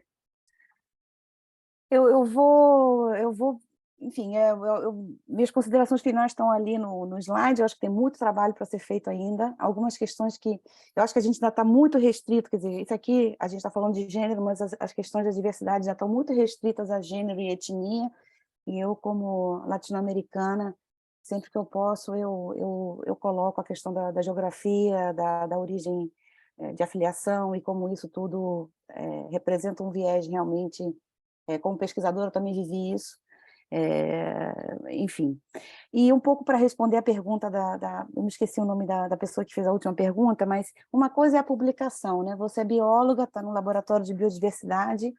Eu vou, enfim, minhas considerações finais estão ali no slide. Eu acho que tem muito trabalho para ser feito ainda, algumas questões que eu acho que a gente ainda está muito restrito, quer dizer, isso aqui a gente está falando de gênero, mas as questões da diversidade já estão muito restritas a gênero e etnia, e eu, como latino-americana, sempre que eu posso, eu coloco a questão da geografia, da origem de afiliação, e como isso tudo representa um viés realmente. Como pesquisadora, eu também vivi isso, enfim. E um pouco para responder a pergunta eu me esqueci o nome da pessoa que fez a última pergunta, mas uma coisa é a publicação, né? Você é bióloga, está no laboratório de biodiversidade,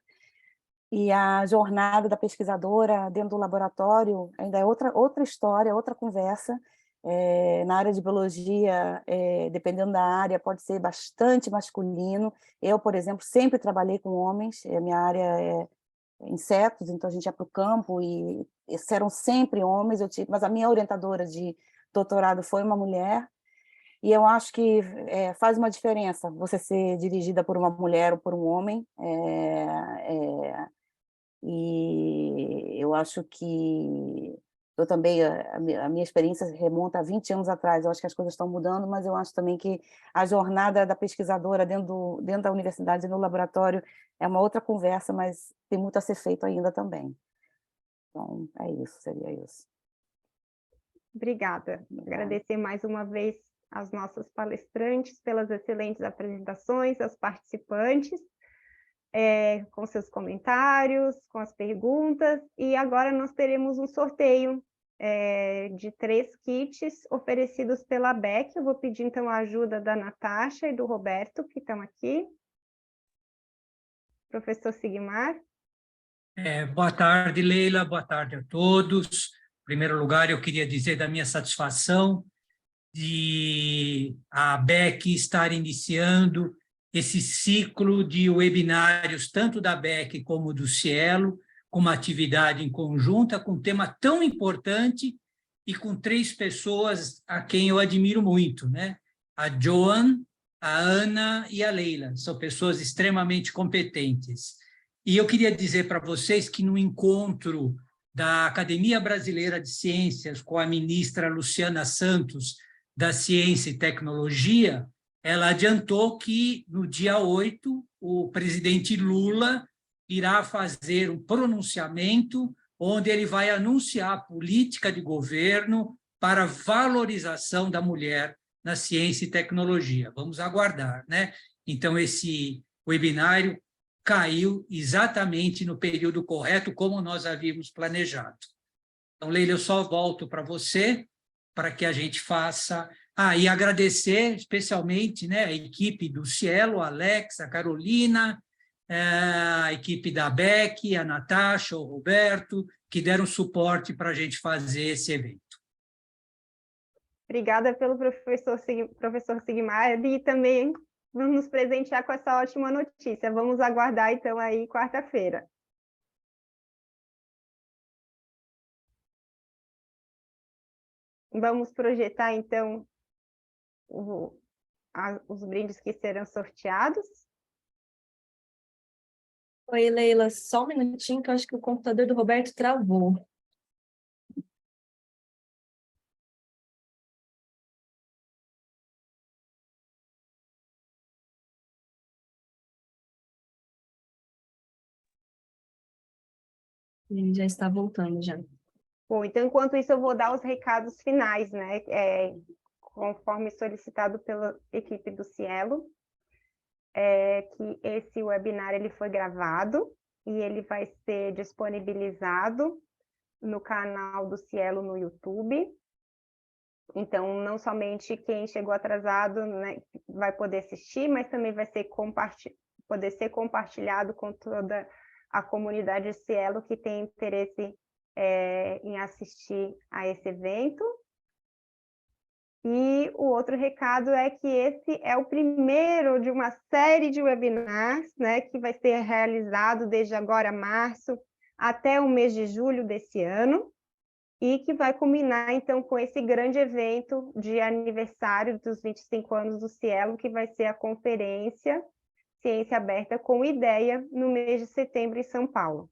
e a jornada da pesquisadora dentro do laboratório ainda é outra história, outra conversa. Na área de biologia, dependendo da área, pode ser bastante masculino. Eu, por exemplo, sempre trabalhei com homens, a minha área é insetos, então a gente ia para o campo e eram sempre homens, mas a minha orientadora de doutorado foi uma mulher, e eu acho que faz uma diferença você ser dirigida por uma mulher ou por um homem, e eu acho que eu também, a minha experiência remonta a 20 anos atrás, eu acho que as coisas estão mudando, mas eu acho também que a jornada da pesquisadora dentro da universidade, no laboratório, é uma outra conversa, mas tem muito a ser feito ainda também. Então, seria isso. Obrigada. Agradecer mais uma vez às nossas palestrantes pelas excelentes apresentações, aos participantes, com seus comentários, com as perguntas, e agora nós teremos um sorteio de 3 kits oferecidos pela BEC. Eu vou pedir, então, a ajuda da Natasha e do Roberto, que estão aqui. Professor Sigmar. Boa tarde, Leila, boa tarde a todos. Em primeiro lugar, eu queria dizer da minha satisfação de a BEC estar iniciando esse ciclo de webinários, tanto da BEC como do Cielo, com uma atividade em conjunta, com um tema tão importante e com 3 pessoas a quem eu admiro muito, né? A Joan, a Ana e a Leila. São pessoas extremamente competentes. E eu queria dizer para vocês que no encontro da Academia Brasileira de Ciências com a ministra Luciana Santos, da Ciência e Tecnologia, ela adiantou que no dia 8, o presidente Lula irá fazer um pronunciamento onde ele vai anunciar a política de governo para a valorização da mulher na ciência e tecnologia. Vamos aguardar, né? Então, esse webinário caiu exatamente no período correto, como nós havíamos planejado. Então, Leila, eu só volto para você, para que a gente faça... e agradecer especialmente, né, a equipe do Cielo, a Alex, a Carolina, a equipe da BEC, a Natasha, o Roberto, que deram suporte para a gente fazer esse evento. Obrigada pelo professor Sigmar, e também nos presentear com essa ótima notícia. Vamos aguardar, então, aí quarta-feira. Vamos projetar, então, os brindes que serão sorteados. Oi, Leila, só um minutinho que eu acho que o computador do Roberto travou. Ele já está voltando já. Bom, então, enquanto isso, eu vou dar os recados finais, né? Conforme solicitado pela equipe do Cielo, que esse webinar ele foi gravado e ele vai ser disponibilizado no canal do Cielo no YouTube. Então, não somente quem chegou atrasado, né, vai poder assistir, mas também vai ser poder ser compartilhado com toda a comunidade Cielo que tem interesse em assistir a esse evento. E o outro recado é que esse é o primeiro de uma série de webinars, né, que vai ser realizado desde agora, março, até o mês de julho desse ano, e que vai culminar, então, com esse grande evento de aniversário dos 25 anos do Cielo, que vai ser a conferência Ciência Aberta com Ideia, no mês de setembro, em São Paulo.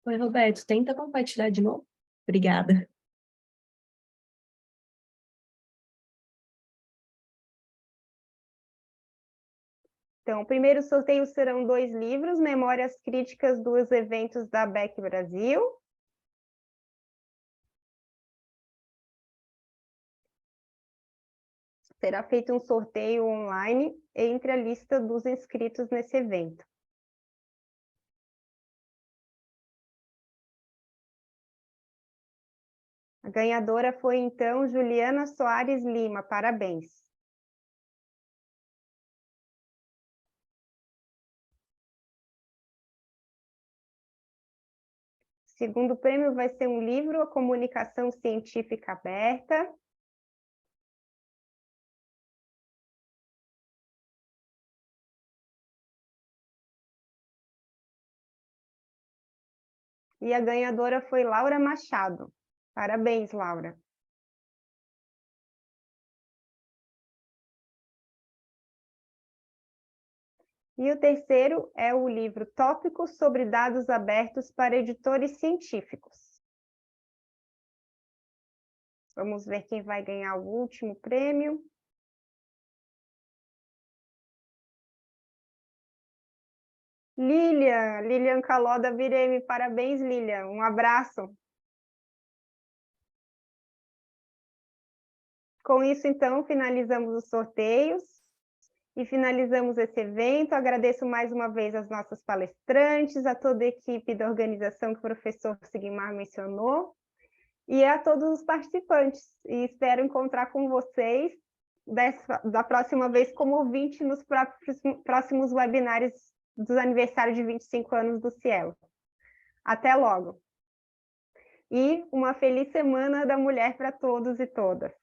Oi, Roberto, tenta compartilhar de novo. Obrigada. Então, o primeiro sorteio serão 2 livros, Memórias Críticas dos Eventos da ABEC Brasil. Será feito um sorteio online entre a lista dos inscritos nesse evento. A ganhadora foi, então, Juliana Soares Lima. Parabéns. Segundo prêmio vai ser um livro, A Comunicação Científica Aberta. E a ganhadora foi Laura Machado. Parabéns, Laura. E o terceiro é o livro Tópicos sobre Dados Abertos para Editores Científicos. Vamos ver quem vai ganhar o último prêmio. Lilian Caló da Vireme. Parabéns, Lilian. Um abraço. Com isso, então, finalizamos os sorteios e finalizamos esse evento. Agradeço mais uma vez aos nossos palestrantes, a toda a equipe da organização que o professor Sigmar mencionou, e a todos os participantes. E espero encontrar com vocês da próxima vez como ouvinte nos próximos webinários dos aniversários de 25 anos do Cielo. Até logo! E uma feliz Semana da Mulher para todos e todas.